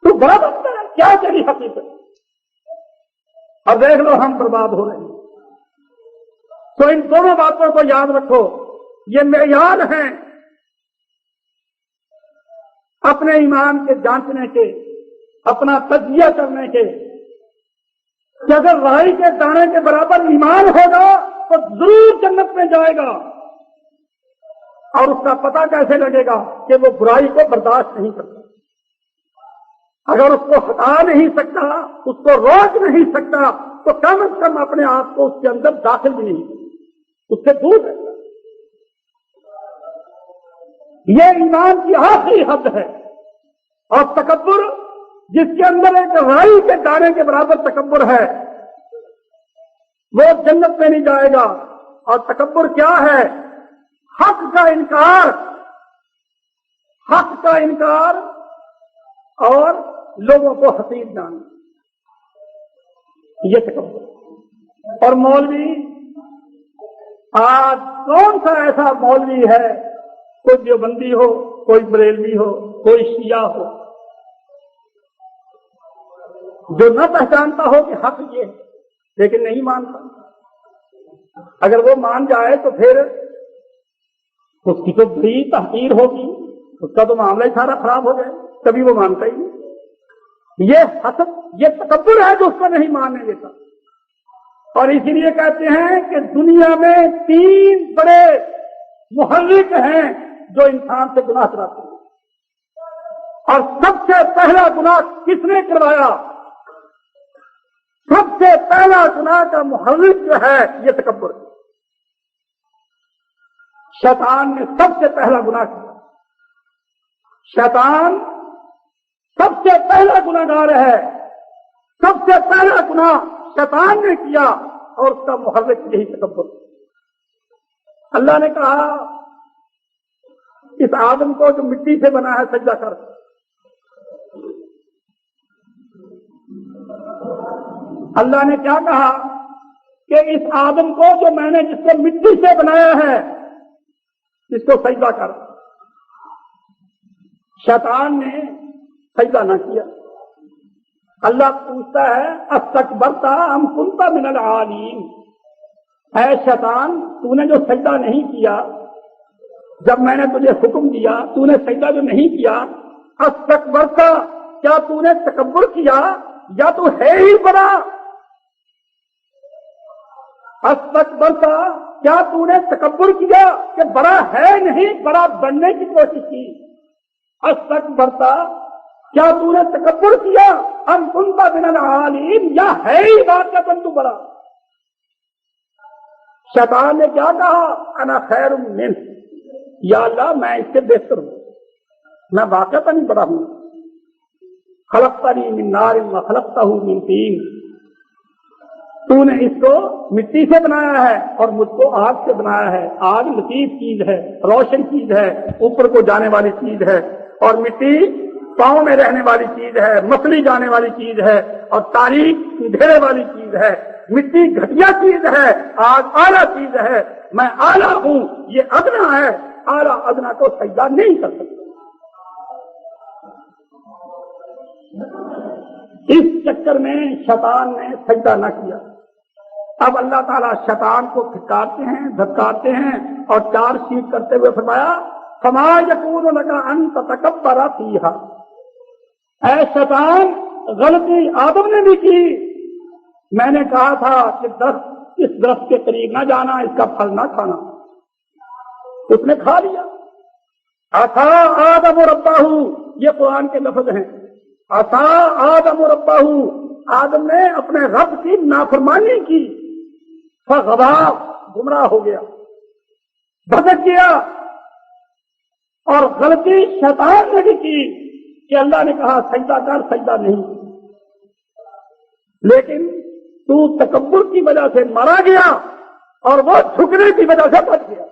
تو بڑا بچہ ہے, کیا تیری حقیقت. اب دیکھ لو ہم برباد ہو رہے ہیں. تو ان دونوں باتوں کو یاد رکھو, یہ معیار ہیں اپنے ایمان کے جانچنے کے, اپنا تجزیہ کرنے کے, کہ اگر رائی کے دانے کے برابر ایمان ہوگا تو ضرور جنت میں جائے گا. اور اس کا پتہ کیسے لگے گا کہ وہ برائی کو برداشت نہیں کرتا. اگر اس کو ہٹا نہیں سکتا, اس کو روک نہیں سکتا, تو کم از کم اپنے آپ کو اس کے اندر داخل بھی نہیں, اس سے دور رہتا. یہ ایمان کی آخری حد ہے. اور تکبر, جس کے اندر ایک رائی کے دانے کے برابر تکبر ہے, وہ جنت میں نہیں جائے گا. اور تکبر کیا ہے؟ حق کا انکار, حق کا انکار اور لوگوں کو حقیر جاننا, یہ تکبر. اور مولوی, آج کون سا ایسا مولوی ہے, کوئی دیوبندی ہو, کوئی بریلوی ہو, کوئی شیعہ ہو, جو نہ پہچانتا ہو کہ حق یہ ہے لیکن نہیں مانتا. اگر وہ مان جائے تو پھر اس کی تو بڑی تحقیر ہوگی, اس کا تو معاملہ ہی سارا خراب ہو جائے. کبھی وہ مانتا ہی نہیں. یہ حسد, یہ تکبر ہے جو اس کو نہیں ماننے دیتا. اور اسی لیے کہتے ہیں کہ دنیا میں 3 بڑے محرک ہیں جو انسان سے گناہ کراتے ہیں. اور سب سے پہلا گناہ کس نے کروایا؟ سب سے پہلا گناہ کا محرک جو ہے یہ تکبر، شیطان نے سب سے پہلا گناہ کیا۔ شیطان سب سے پہلا گناہگار ہے، سب سے پہلا گناہ شیطان نے کیا اور اس کا محرک یہی تکبر۔ اللہ نے کہا اس آدم کو جو مٹی سے بنا ہے سجدہ کر۔ اللہ نے کیا کہا کہ اس آدم کو جو میں نے جس کو مٹی سے بنایا ہے اس کو سجدہ کر۔ شیطان نے سجدہ نہ کیا۔ اللہ پوچھتا ہے استکبرت ام کنت من العالین، اے شیطان تو نے جو سجدہ نہیں کیا جب میں نے تجھے حکم دیا، تو نے سجدہ جو نہیں کیا، استکبرت کیا تو نے تکبر کیا یا تو ہے ہی بڑا؟ استکبرت کیا تو نے تکبر کیا کہ بڑا ہے نہیں، بڑا بننے کی کوشش کی؟ استکبرت کیا تو نے تکبر کیا ام کنت من العالین، یا ہے ہی بات کا تم تو بڑا؟ شیطان نے کیا کہا انا خیر منہ، یا اللہ میں اس سے بہتر ہوں، میں واقعتاً بڑا ہوں۔ خلقتنی من نار وخلقتہ من طین، تو نے اس کو مٹی سے بنایا ہے اور مجھ کو آگ سے بنایا ہے۔ آگ لطیف چیز ہے، روشن چیز ہے، اوپر کو جانے والی چیز ہے، اور مٹی پاؤں میں رہنے والی چیز ہے، مسلی جانے والی چیز ہے، اور تاریخ اندھیرے والی چیز ہے۔ مٹی گھٹیا چیز ہے، آگ اعلیٰ چیز ہے، میں اعلیٰ ہوں، یہ ادنا ہے، اعلیٰ ادنا کو سجدہ نہیں کر سکتا۔ اس چکر میں شیطان نے سجدہ نہ کیا۔ اب اللہ تعالیٰ شیطان کو پھٹکارتے ہیں، دھتکارتے ہیں، اور چار شیٹ کرتے ہوئے فرمایا فما یکون لک ان تتکبر فیہا، اے شیطان غلطی آدم نے بھی کی، میں نے کہا تھا کہ اس درخت کے قریب نہ جانا، اس کا پھل نہ کھانا، اس نے کھا لیا۔ عصا آدم ربہ، یہ قرآن کے لفظ ہیں، عصا آدم ربہ، آدم نے اپنے رب کی نافرمانی کی، فغوا، گمراہ ہو گیا، بھٹک گیا، اور غلطی شیطان نے بھی کی کہ اللہ نے کہا سجدہ کر، سجدہ نہیں، لیکن تو تکبر کی وجہ سے مارا گیا اور وہ جھکنے کی وجہ سے بچ گیا،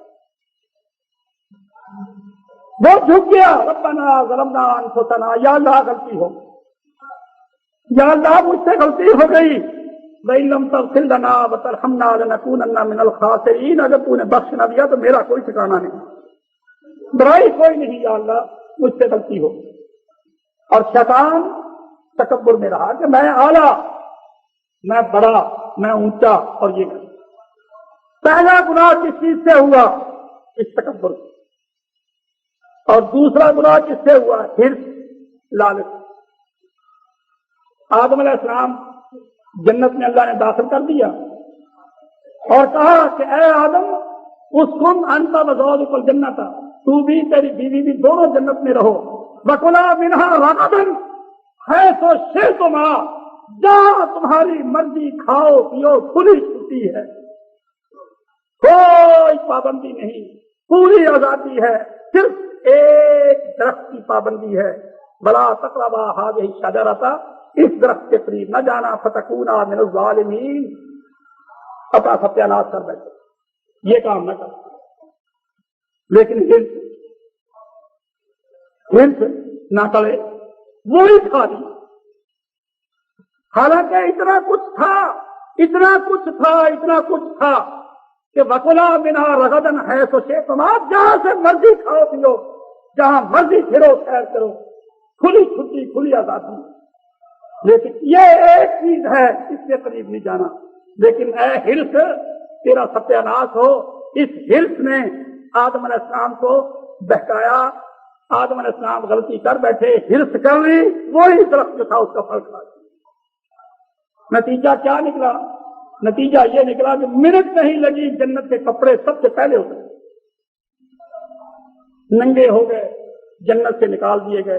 وہ جھک گیا۔ ربنا ظلمنا انفسنا، یا اللہ غلطی ہو، یا اللہ مجھ سے غلطی ہو گئی، وَإِن لَّمْ تَغْفِرْ لَنَا وَتَرْحَمْنَا لَنَكُونَنَّ مِنَ الْخَاسِرِينَ، اگر تو نے بخش نہ دیا تو میرا کوئی ٹھکانہ نہیں، برائی کوئی نہیں، یا اللہ مجھ سے غلطی ہو۔ اور شیطان تکبر میں رہا کہ میں اعلیٰ، میں بڑا، میں اونچا، اور یہ پہلا گناہ کس چیز سے ہوا؟ اس تکبر سے۔ اور دوسرا گناہ کس سے ہوا؟ حرص، لالچ۔ آدم علیہ السلام جنت میں اللہ نے داخل کر دیا اور کہا کہ اے آدم اسکن انت وزوجک الجنۃ، تو بھی تیری بیوی بھی دونوں جنت میں رہو، وکلا منہا رغدن حیث شئتما، جہاں تمہاری مرضی کھاؤ پیو، کھلی چھٹی ہے، کوئی پابندی نہیں، پوری آزادی ہے، صرف ایک درخت کی پابندی ہے، بلا تقربا هذه الشجرۃ، اس درخت کے قریب نہ جانا، فتکونا من الظالمین، اپنا ستیہ ناش کر بیٹھے، یہ کام نہ کر۔ لیکن ہرس نہ کرے، وہی کھا لی، حالانکہ اتنا کچھ تھا، اتنا کچھ تھا، اتنا کچھ تھا کہ وکلا منہا رغدن حیث شئتما، جہاں سے مرضی کھاؤ پیو، جہاں مرضی پھرو سیر کرو، کھلی چھٹی، کھلی آزادی۔ لیکن یہ ایک چیز ہے، اس کے قریب نہیں جانا۔ لیکن اے ہرس، تیرا ستیہ ناش ہو، اس ہرس نے آدم علیہ السلام کو بہکایا، آدم علیہ السلام غلطی کر بیٹھے، ہرس کر لی، وہی درخت جو تھا اس کا پھل کھا لیا۔ نتیجہ کیا نکلا؟ نتیجہ یہ نکلا کہ منٹ نہیں لگی، جنت کے کپڑے سب سے پہلے اترے، ننگے ہو گئے، جنت سے نکال دیے گئے،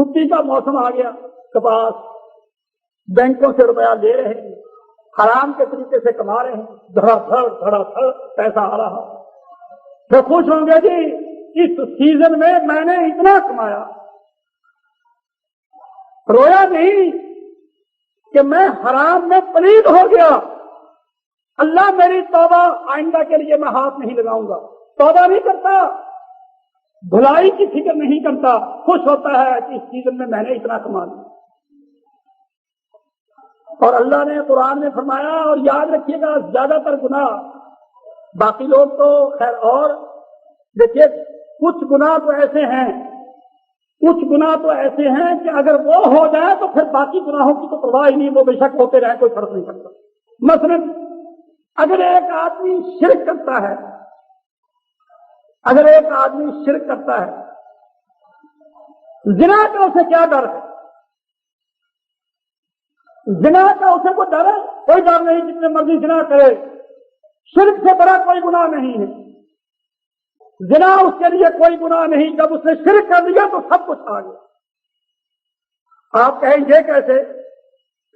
چھٹی کا موسم آ گیا، کپاس بینکوں سے روپیہ لے رہے ہیں، حرام کے طریقے سے کما رہے ہیں، دھڑا دھڑ پیسہ آ رہا، تو خوش ہوں گے جی اس سیزن میں نے اتنا کمایا، رویا نہیں کہ میں حرام میں پلید ہو گیا، اللہ میری توبہ، آئندہ کے لیے میں ہاتھ نہیں لگاؤں گا، توبہ نہیں کرتا، بھلائی کی فکر نہیں کرتا، خوش ہوتا ہے کہ اس سیزن میں نے اتنا کما لیا۔ اور اللہ نے قرآن میں فرمایا، اور یاد رکھیے گا زیادہ تر گناہ، باقی لوگ تو خیر، اور دیکھیے کچھ گناہ تو ایسے ہیں کہ اگر وہ ہو جائے تو پھر باقی گناہوں کی تو پرواہ ہی نہیں، وہ بے شک ہوتے رہے، کوئی فرق نہیں پڑتا۔ مثلا اگر ایک آدمی شرک کرتا ہے، زنا کا اسے کیا ڈر ہے؟ زنا کا اسے کوئی ڈر ہے؟ کوئی ڈر نہیں، جتنے مرضی زنا کرے، شرک سے بڑا کوئی گناہ نہیں ہے، زنا اس کے لیے کوئی گناہ نہیں، جب اس نے شرک کر لیا تو سب کچھ آ گیا۔ آپ کہیں یہ کیسے؟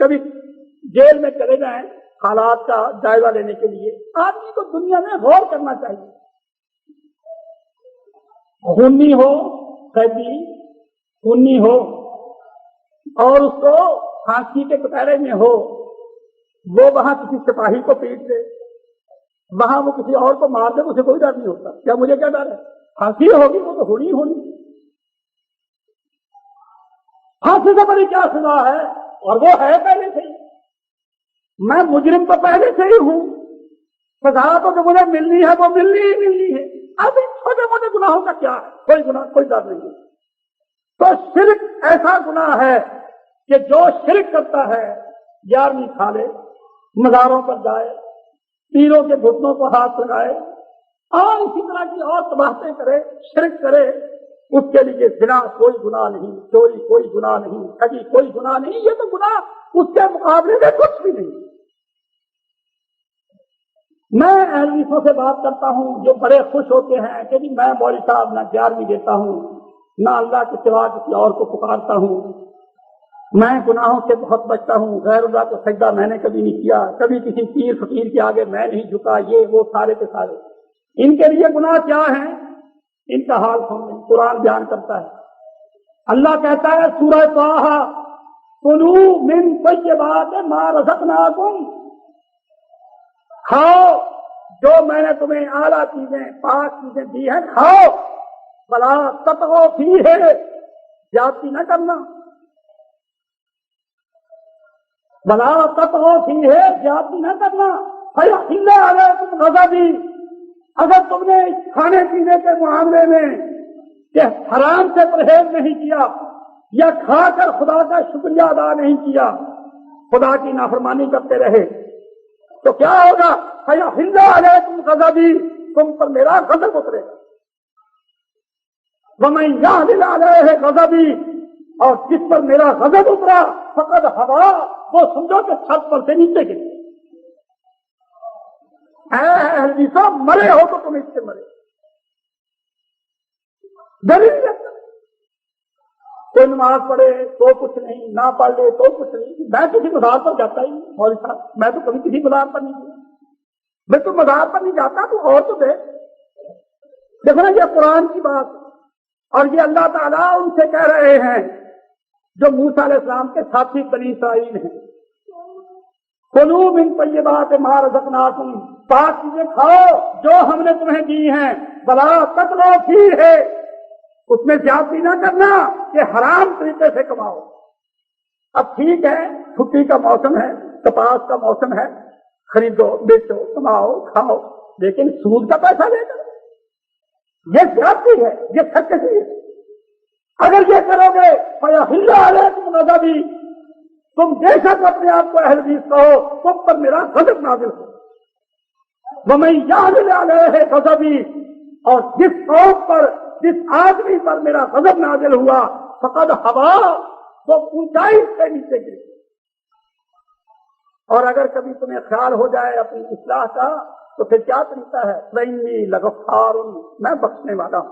کبھی جیل میں چلے جائیں حالات کا جائزہ لینے کے لیے، آدمی کو دنیا میں غور کرنا چاہیے، خونی ہو، قیدی خونی ہو اور اس کو پھانسی کے کٹہرے میں ہو، وہ وہاں کسی سپاہی کو پیٹ دے، وہاں وہ کسی اور کو مار دے، اسے کوئی ڈر نہیں ہوتا، کیا مجھے کیا ڈر ہے؟ پھانسی ہوگی، وہ تو ہونی پھانسی سے بڑی کیا سزا ہے؟ اور وہ ہے پہلے سے ہی، میں مجرم تو پہلے سے ہی ہوں، سزا تو جو مجھے ملنی ہے وہ ملنی ہے، اب ان چھوٹے موٹے گناہوں کا کیا ہے؟ کوئی گناہ، کوئی ڈر نہیں۔ تو شرک ایسا گناہ ہے کہ جو شرک کرتا ہے 11ویں کھا لے، مزاروں پر جائے، پیروں کے گھٹنوں کو ہاتھ لگائے اور اسی طرح کی اور تباہتیں کرے، شرک کرے، اس کے لیے زنا کوئی گناہ نہیں، چوری کوئی گناہ نہیں، ٹھگی کوئی گناہ نہیں، یہ تو گناہ اس کے مقابلے میں کچھ بھی نہیں۔ میں اہل حدیثوں سے بات کرتا ہوں جو بڑے خوش ہوتے ہیں کہ جی میں مولوی صاحب نہ 11ویں دیتا ہوں، نہ اللہ کے سوا کسی اور کو پکارتا ہوں، میں گناہوں سے بہت بچتا ہوں، غیر اللہ کو سجدہ میں نے کبھی نہیں کیا، کبھی کسی پیر فقیر کے آگے میں نہیں جھکا، یہ وہ سارے کے سارے۔ ان کے لیے گناہ کیا ہیں؟ ان کا حال سن لیں، قرآن بیان کرتا ہے، اللہ کہتا ہے سورہ طٰہٰ، کلوا من طیبات ما رزقناکم، کھاؤ جو میں نے تمہیں اعلیٰ چیزیں، پاک چیزیں دی ہیں، کھاؤ، ولا تطغوا فیہ، زیادتی نہ کرنا، ولا تطغوا فیہ، زیادتی نہ کرنا، فیحل علیکم غضبی، اگر تم نے کھانے پینے کے معاملے میں کہ حرام سے پرہیز نہیں کیا یا کھا کر خدا کا شکریہ ادا نہیں کیا، خدا کی نافرمانی کرتے رہے، تو کیا ہوگا؟ فیحل علیکم غضبی، تم پر میرا غضب اترے گا، ومن یحلل علیہ غضبی، اور جس پر میرا غضب اترا فقد ہوا، وہ سمجھو کہ چھت پر سے نیچے گرے۔ اے اہل حدیثوں، مرے ہو تو تم اس سے مرے، دلیل ہے، کوئی نماز پڑھے تو کچھ نہیں، نہ پڑھ لے تو کچھ نہیں۔ میں کسی مزار پر جاتا ہی نہیں مولوی صاحب، میں تو کبھی کسی مزار پر نہیں گیا، میں تو مزار پر نہیں جاتا تو اور تو دیکھو نا، یہ قرآن کی بات، اور یہ اللہ تعالیٰ ان سے کہہ رہے ہیں جو موسیٰ علیہ السلام کے ساتھی بنی اسرائیل ہیں، کلوا من طیبات ما رزقناکم، پاک چیزیں کھاؤ جو ہم نے تمہیں دی ہیں، ولا تطغوا فیہ، اس میں زیادتی نہ کرنا کہ حرام طریقے سے کماؤ۔ اب ٹھیک ہے، چھٹی کا موسم ہے، کپاس کا موسم ہے، خریدو بیچو کماؤ کھاؤ، لیکن سود کا پیسہ لے کر یہ زیادتی ہے، یہ سرکشی ہے۔ اگر یہ کرو گے فیحل علیکم غضبی، تم بے شک اپنے آپ کو اہل حدیث کہو، تم پر میرا غضب نازل ہو، ومن یحلل علیہ غضبی، اور جس قوم پر، جس آدمی پر میرا غضب نازل ہوا فقد ہوا، وہ اونچائی سے نیچے گرے۔ اور اگر کبھی تمہیں خیال ہو جائے اپنی اصلاح کا تو پھر کیا طریقہ ہے؟ فإنی لغفار، میں بخشنے والا ہوں،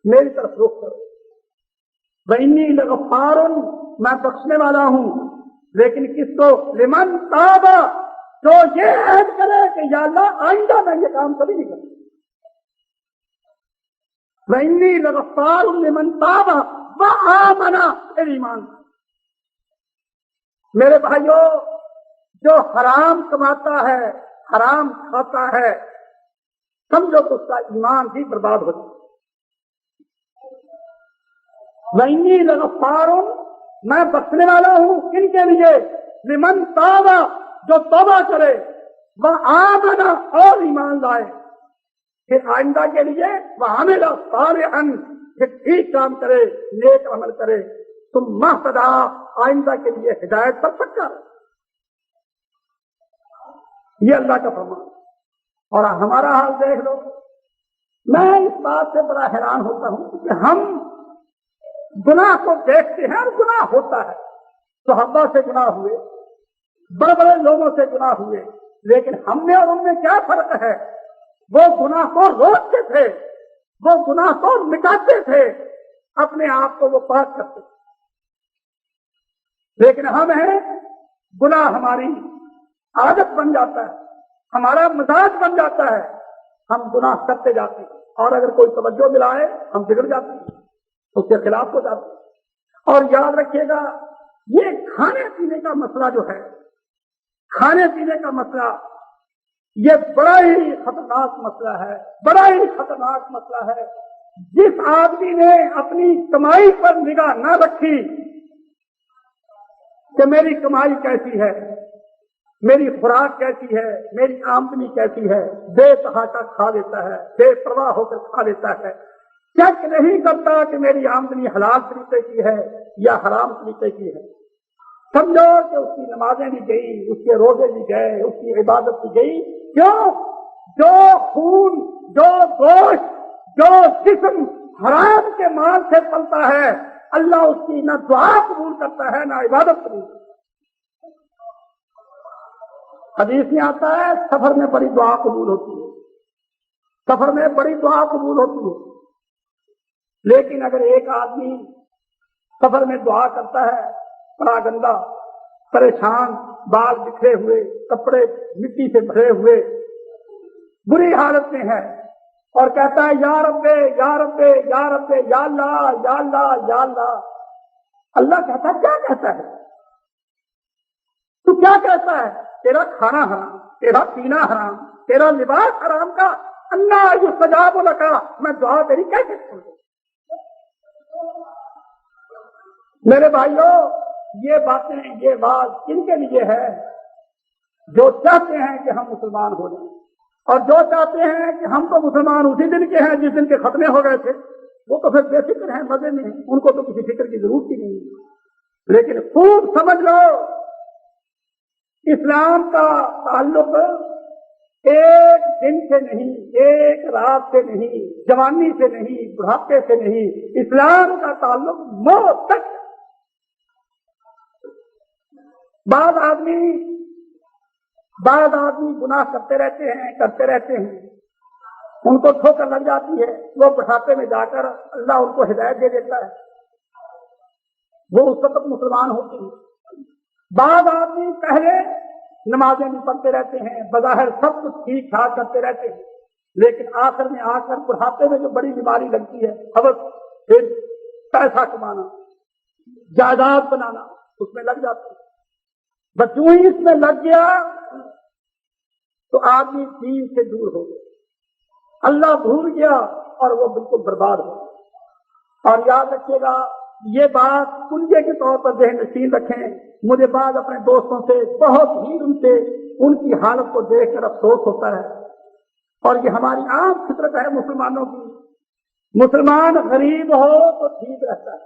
میری طرف رخ کرو۔ وَإِنِّي لَغَفَّارٌ، میں بخشنے والا ہوں، لیکن کس کو؟ لمن تاب، جو یہ عہد کرے کہ یا اللہ آئندہ میں یہ کام کبھی نہیں کروں۔ وَإِنِّي لَغَفَّارٌ لمن تاب وآمن، پھر ایمان۔ میرے بھائیوں، جو حرام کماتا ہے، حرام کھاتا ہے، سمجھو تو اس کا ایمان بھی برباد ہو جائے۔ وَإِنِّي لَغَفَّارٌ، میں بخشنے والا ہوں، کن کے لیے؟ لمن تاب، جو توبہ کرے، وآمن، اور ایمان لائے، پھر آئندہ کے لیے وعمل صالحا، پھر ٹھیک کام کرے، نیک عمل کرے، ثم اہتدی، آئندہ کے لیے ہدایت پر پکا۔ یہ اللہ کا فرمان۔ اور ہمارا حال دیکھ لو، میں اس بات سے بڑا حیران ہوتا ہوں کہ ہم گناہ کو دیکھتے ہیں اور گناہ ہوتا ہے، صحابہ سے گناہ ہوئے، بڑے بڑے لوگوں سے گناہ ہوئے، لیکن ہم میں اور ان میں کیا فرق ہے؟ وہ گناہ کو روکتے تھے، وہ گناہ کو مٹاتے تھے، اپنے آپ کو وہ پاک کرتے تھے۔ لیکن ہم ہیں، گناہ ہماری عادت بن جاتا ہے، ہمارا مزاج بن جاتا ہے، ہم گناہ کرتے جاتے ہیں، اور اگر کوئی توجہ دلائے ہم بگڑ جاتے ہیں، اس کے خلاف ہو جاتے ہیں۔ اور یاد رکھیے گا، یہ کھانے پینے کا مسئلہ جو ہے، کھانے پینے کا مسئلہ، یہ بڑا ہی خطرناک مسئلہ ہے، بڑا ہی خطرناک مسئلہ ہے۔ جس آدمی نے اپنی کمائی پر نگاہ نہ رکھی کہ میری کمائی کیسی ہے، میری خوراک کیسی ہے، میری آمدنی کیسی ہے، بے تحاشا کھا لیتا ہے، بے پرواہ ہو کر کھا لیتا ہے، چیک نہیں کرتا کہ میری آمدنی حلال طریقے کی ہے یا حرام طریقے کی ہے، سمجھو کہ اس کی نمازیں بھی گئی، اس کے روزے بھی گئے، اس کی عبادت بھی گئی۔ کیوں؟ جو خون، جو گوشت، جو جسم حرام کے مال سے پلتا ہے، اللہ اس کی نہ دعا قبول کرتا ہے نہ عبادت قبول کرتا ہے۔ حدیث میں آتا ہے سفر میں بڑی دعا قبول ہوتی ہے، سفر میں بڑی دعا قبول ہوتی ہے، لیکن اگر ایک آدمی سفر میں دعا کرتا ہے، بڑا گندا، پریشان، بال بکھرے ہوئے، کپڑے مٹی سے بھرے ہوئے، بری حالت میں ہے، اور کہتا ہے یا رب یا رب یا رب، یا اللہ یا اللہ یا اللہ، اللہ کہتا ہے کیا کہتا ہے؟ تو کیا کہتا ہے؟ تیرا کھانا حرام، تیرا پینا حرام، تیرا لباس حرام کا، اللہ یستجاب لک، میں دعا تیری کیسے سن لوں؟ میرے بھائیوں، یہ باتیں، یہ بات کن کے لیے ہے؟ جو چاہتے ہیں کہ ہم مسلمان ہو جائیں، اور جو چاہتے ہیں کہ ہم تو مسلمان اسی دن کے ہیں جس دن کے ختمے ہو گئے تھے، وہ تو پھر بے فکر ہیں، مزے میں ہیں، ان کو تو کسی فکر کی ضرورت ہی نہیں ہے۔ لیکن خوب سمجھ لو، اسلام کا تعلق ایک دن سے نہیں، ایک رات سے نہیں، جوانی سے نہیں، بڑھاپے سے نہیں، اسلام کا تعلق موت تک۔ بعض آدمی گناہ کرتے رہتے ہیں، ان کو ٹھوکر لگ جاتی ہے، وہ بڑھاپے میں جا کر اللہ ان کو ہدایت دے دیتا ہے، وہ اس وقت مسلمان ہوتے ہیں۔ بعض آدمی پہلے نمازیں بھی پڑھتے رہتے ہیں، بظاہر سب کچھ ٹھیک ٹھاک کرتے رہتے ہیں، لیکن آخر میں آ کر بڑھاپے میں جو بڑی بیماری لگتی ہے، حوث، پھر پیسہ کمانا، جائیداد بنانا، اس میں لگ جاتے ہیں۔ بس جو ہی اس میں لگ گیا تو آدمی دین سے دور ہو گیا، اللہ بھول گیا اور وہ بالکل برباد ہو گیا۔ اور یاد رکھیے گا، یہ بات کنجے کے طور پر ذہن نشین رکھیں۔ مجھے بعض اپنے دوستوں سے بہت ہی ان کی حالت کو دیکھ کر افسوس ہوتا ہے، اور یہ ہماری عام فطرت ہے مسلمانوں کی۔ مسلمان غریب ہو تو ٹھیک رہتا ہے،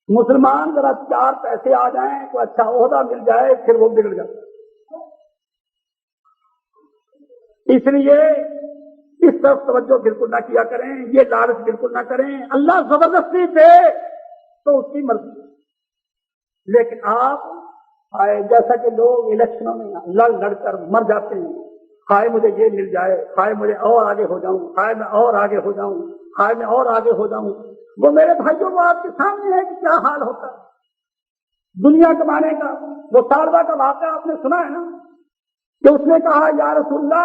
مسلمان ذرا 4 پیسے آ جائیں، کوئی اچھا عہدہ مل جائے، پھر وہ بگڑ جاتا ہے۔ اس لیے اس طرف توجہ بالکل نہ کیا کریں، یہ لالچ بالکل نہ کریں۔ اللہ زبردستی دے تو اس کی مرضی، لیکن آپ جیسا کہ لوگ الیکشنوں میں لڑ کر مر جاتے ہیں، خواہ مجھے یہ مل جائے، خواہ مجھے اور آگے ہو جاؤں، خواہ میں اور آگے ہو جاؤں، خواہ میں اور آگے ہو جاؤں، وہ میرے بھائیوں وہ آپ کے سامنے ہے کہ کیا حال ہوتا ہے دنیا کمانے کا. وہ سالبہ کا واقعہ آپ نے سنا ہے نا کہ اس نے کہا یا رسول اللہ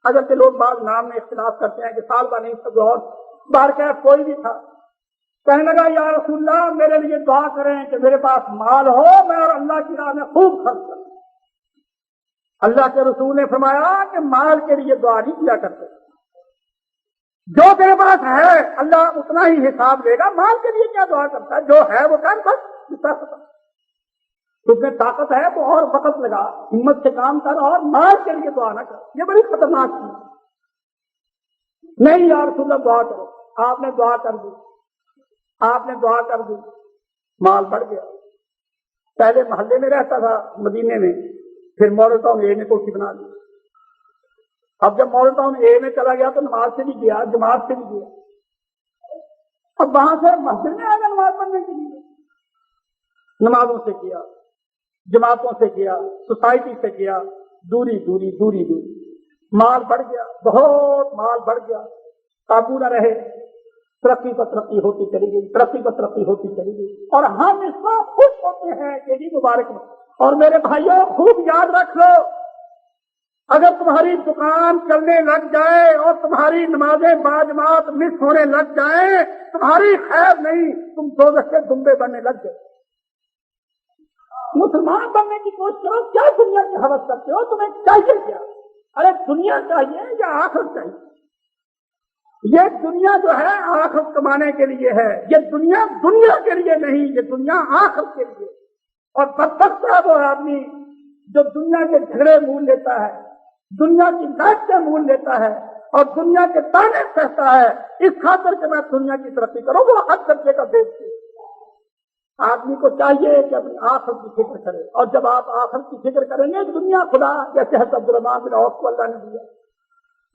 اگر کہ لوگ بعض نام میں اختلاف کرتے ہیں کہ سالبہ نہیں سب اور بارکیف کوئی بھی تھا. کہنے لگا یا رسول اللہ میرے لیے دعا کریں کہ میرے پاس مال ہو میں اور اللہ کی راہ میں خوب خرچ کروں. اللہ کے رسول نے فرمایا کہ مال کے لیے دعا نہیں کیا کرتے. جو تیرے پاس ہے اللہ اتنا ہی حساب لے گا. مال کے لیے کیا دعا کرتا ہے؟ جو ہے وہ کر بس تجھ میں طاقت ہے تو اور وقت لگا ہمت سے کام کر اور مال کے لیے دعا نہ کر. یہ بڑی خطرناک چیز. نہیں یا رسول اللہ دعا کرو. آپ نے دعا کر دی. آپ نے دعا کر دی. مال بڑھ گیا. پہلے محلے میں رہتا تھا مدینے میں پھر ماڈل ٹاؤن اے میں کوٹھی بنا لی. اب جب ماڈل ٹاؤن اے میں چلا گیا تو نماز سے بھی گیا جماعت سے بھی گیا. اب وہاں سے مسجد میں آ گیا نماز پڑھنے کے لیے. نمازوں سے کیا جماعتوں سے کیا سوسائٹی سے کیا دوری دوری دوری دوری. مال بڑھ گیا بہت مال بڑھ گیا. قابو نہ رہے. ترقی پر ترقی ہوتی چلی گئی ترقی پر ترقی ہوتی چلی گئی. اور ہم اس کو خوش ہوتے ہیں کہ جی مبارک. اور میرے بھائیوں خوب یاد رکھ لو اگر تمہاری دکان چلنے لگ جائے اور تمہاری نمازیں باجماعت مس ہونے لگ جائیں تمہاری خیر نہیں. تم دوزخ کے دمبے بننے لگ جائے. مسلمان بننے کی کوشش کرو. کیا دنیا کی حوث کرتے ہو؟ تمہیں چاہیے کیا؟ ارے دنیا چاہیے یا آخرت چاہیے؟ یہ دنیا جو ہے آخرت کمانے کے لیے ہے. یہ دنیا دنیا کے لیے نہیں. یہ دنیا آخرت کے لیے. اور بدبخت ہے وہ آدمی جو دنیا کے جھگڑے مول لیتا ہے دنیا کی باتیں مول لیتا ہے اور دنیا کے تانے سہتا ہے اس خاطر کہ میں دنیا کی ترقی کروں. وہ حد درجے کا بیچتے. آدمی کو چاہیے کہ اپنی آخرت کی فکر کرے. اور جب آپ آخرت کی فکر کریں گے دنیا خدا جیسے حضرت عبدالرحمن بن عوف کو اللہ نے دیا.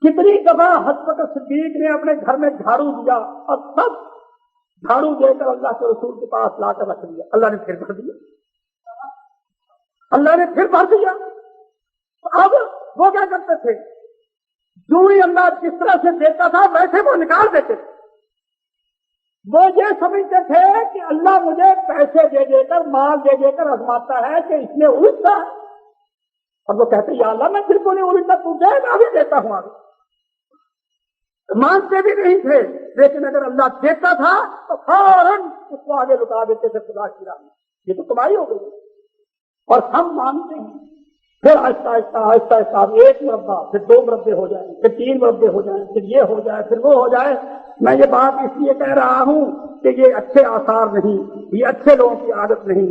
کتنی دفعہ حضرت صدیق نے اپنے گھر میں جھاڑو دیا اور سب جھاڑو دے کر اللہ کے رسول کے پاس لا کر رکھ دیا. اللہ نے پھر بھر دیا. اللہ نے پھر بھر دیا. اب وہ کیا کرتے تھے؟ جو ہی اللہ جس طرح سے دیتا تھا ویسے وہ نکال دیتے تھے. وہ یہ سمجھتے تھے کہ اللہ مجھے پیسے دے دے کر مال دے دے کر آزماتا ہے کہ اس میں الٹا ہے. اور وہ کہتے یا اللہ میں پھر کو نہیں الٹا تو دے میں ابھی دیتا ہوں. آگے مانتے بھی نہیں تھے لیکن اگر اللہ دیتا تھا تو فوراً اس کو آگے لٹا دیتے تھے خدا کی راہ میں. یہ تو کمائی ہو گئی. اور ہم مانتے ہیں پھر آہستہ آہستہ آہستہ آہستہ ایک مربع پھر 2 مربے ہو جائیں پھر 3 مربے ہو جائیں پھر یہ ہو جائے پھر وہ ہو جائے. میں یہ بات اس لیے کہہ رہا ہوں کہ یہ اچھے آثار نہیں. یہ اچھے لوگوں کی عادت نہیں.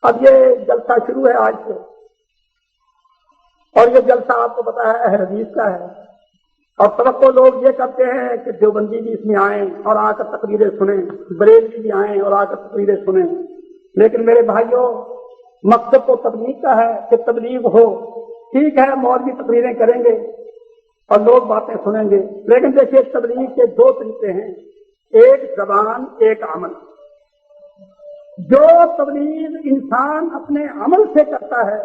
اب یہ جلسہ شروع ہے آج سے اور یہ جلسہ آپ کو پتا ہے اہل حدیث کا ہے. اور توقع لوگ یہ کرتے ہیں کہ دیوبندی بھی اس میں آئیں اور آ کر تقریریں سنیں بریلوی بھی آئیں اور آ کر تقریریں سنیں. لیکن میرے بھائیوں مقصد تو تبلیغ کا ہے کہ تبلیغ ہو. ٹھیک ہے مولوی تقریریں کریں گے اور لوگ باتیں سنیں گے لیکن دیکھیے تبلیغ کے 2 طریقے ہیں. ایک زبان ایک عمل. جو تبلیغ انسان اپنے عمل سے کرتا ہے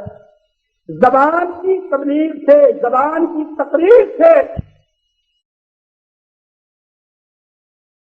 زبان کی تبلیغ سے زبان کی تقریر سے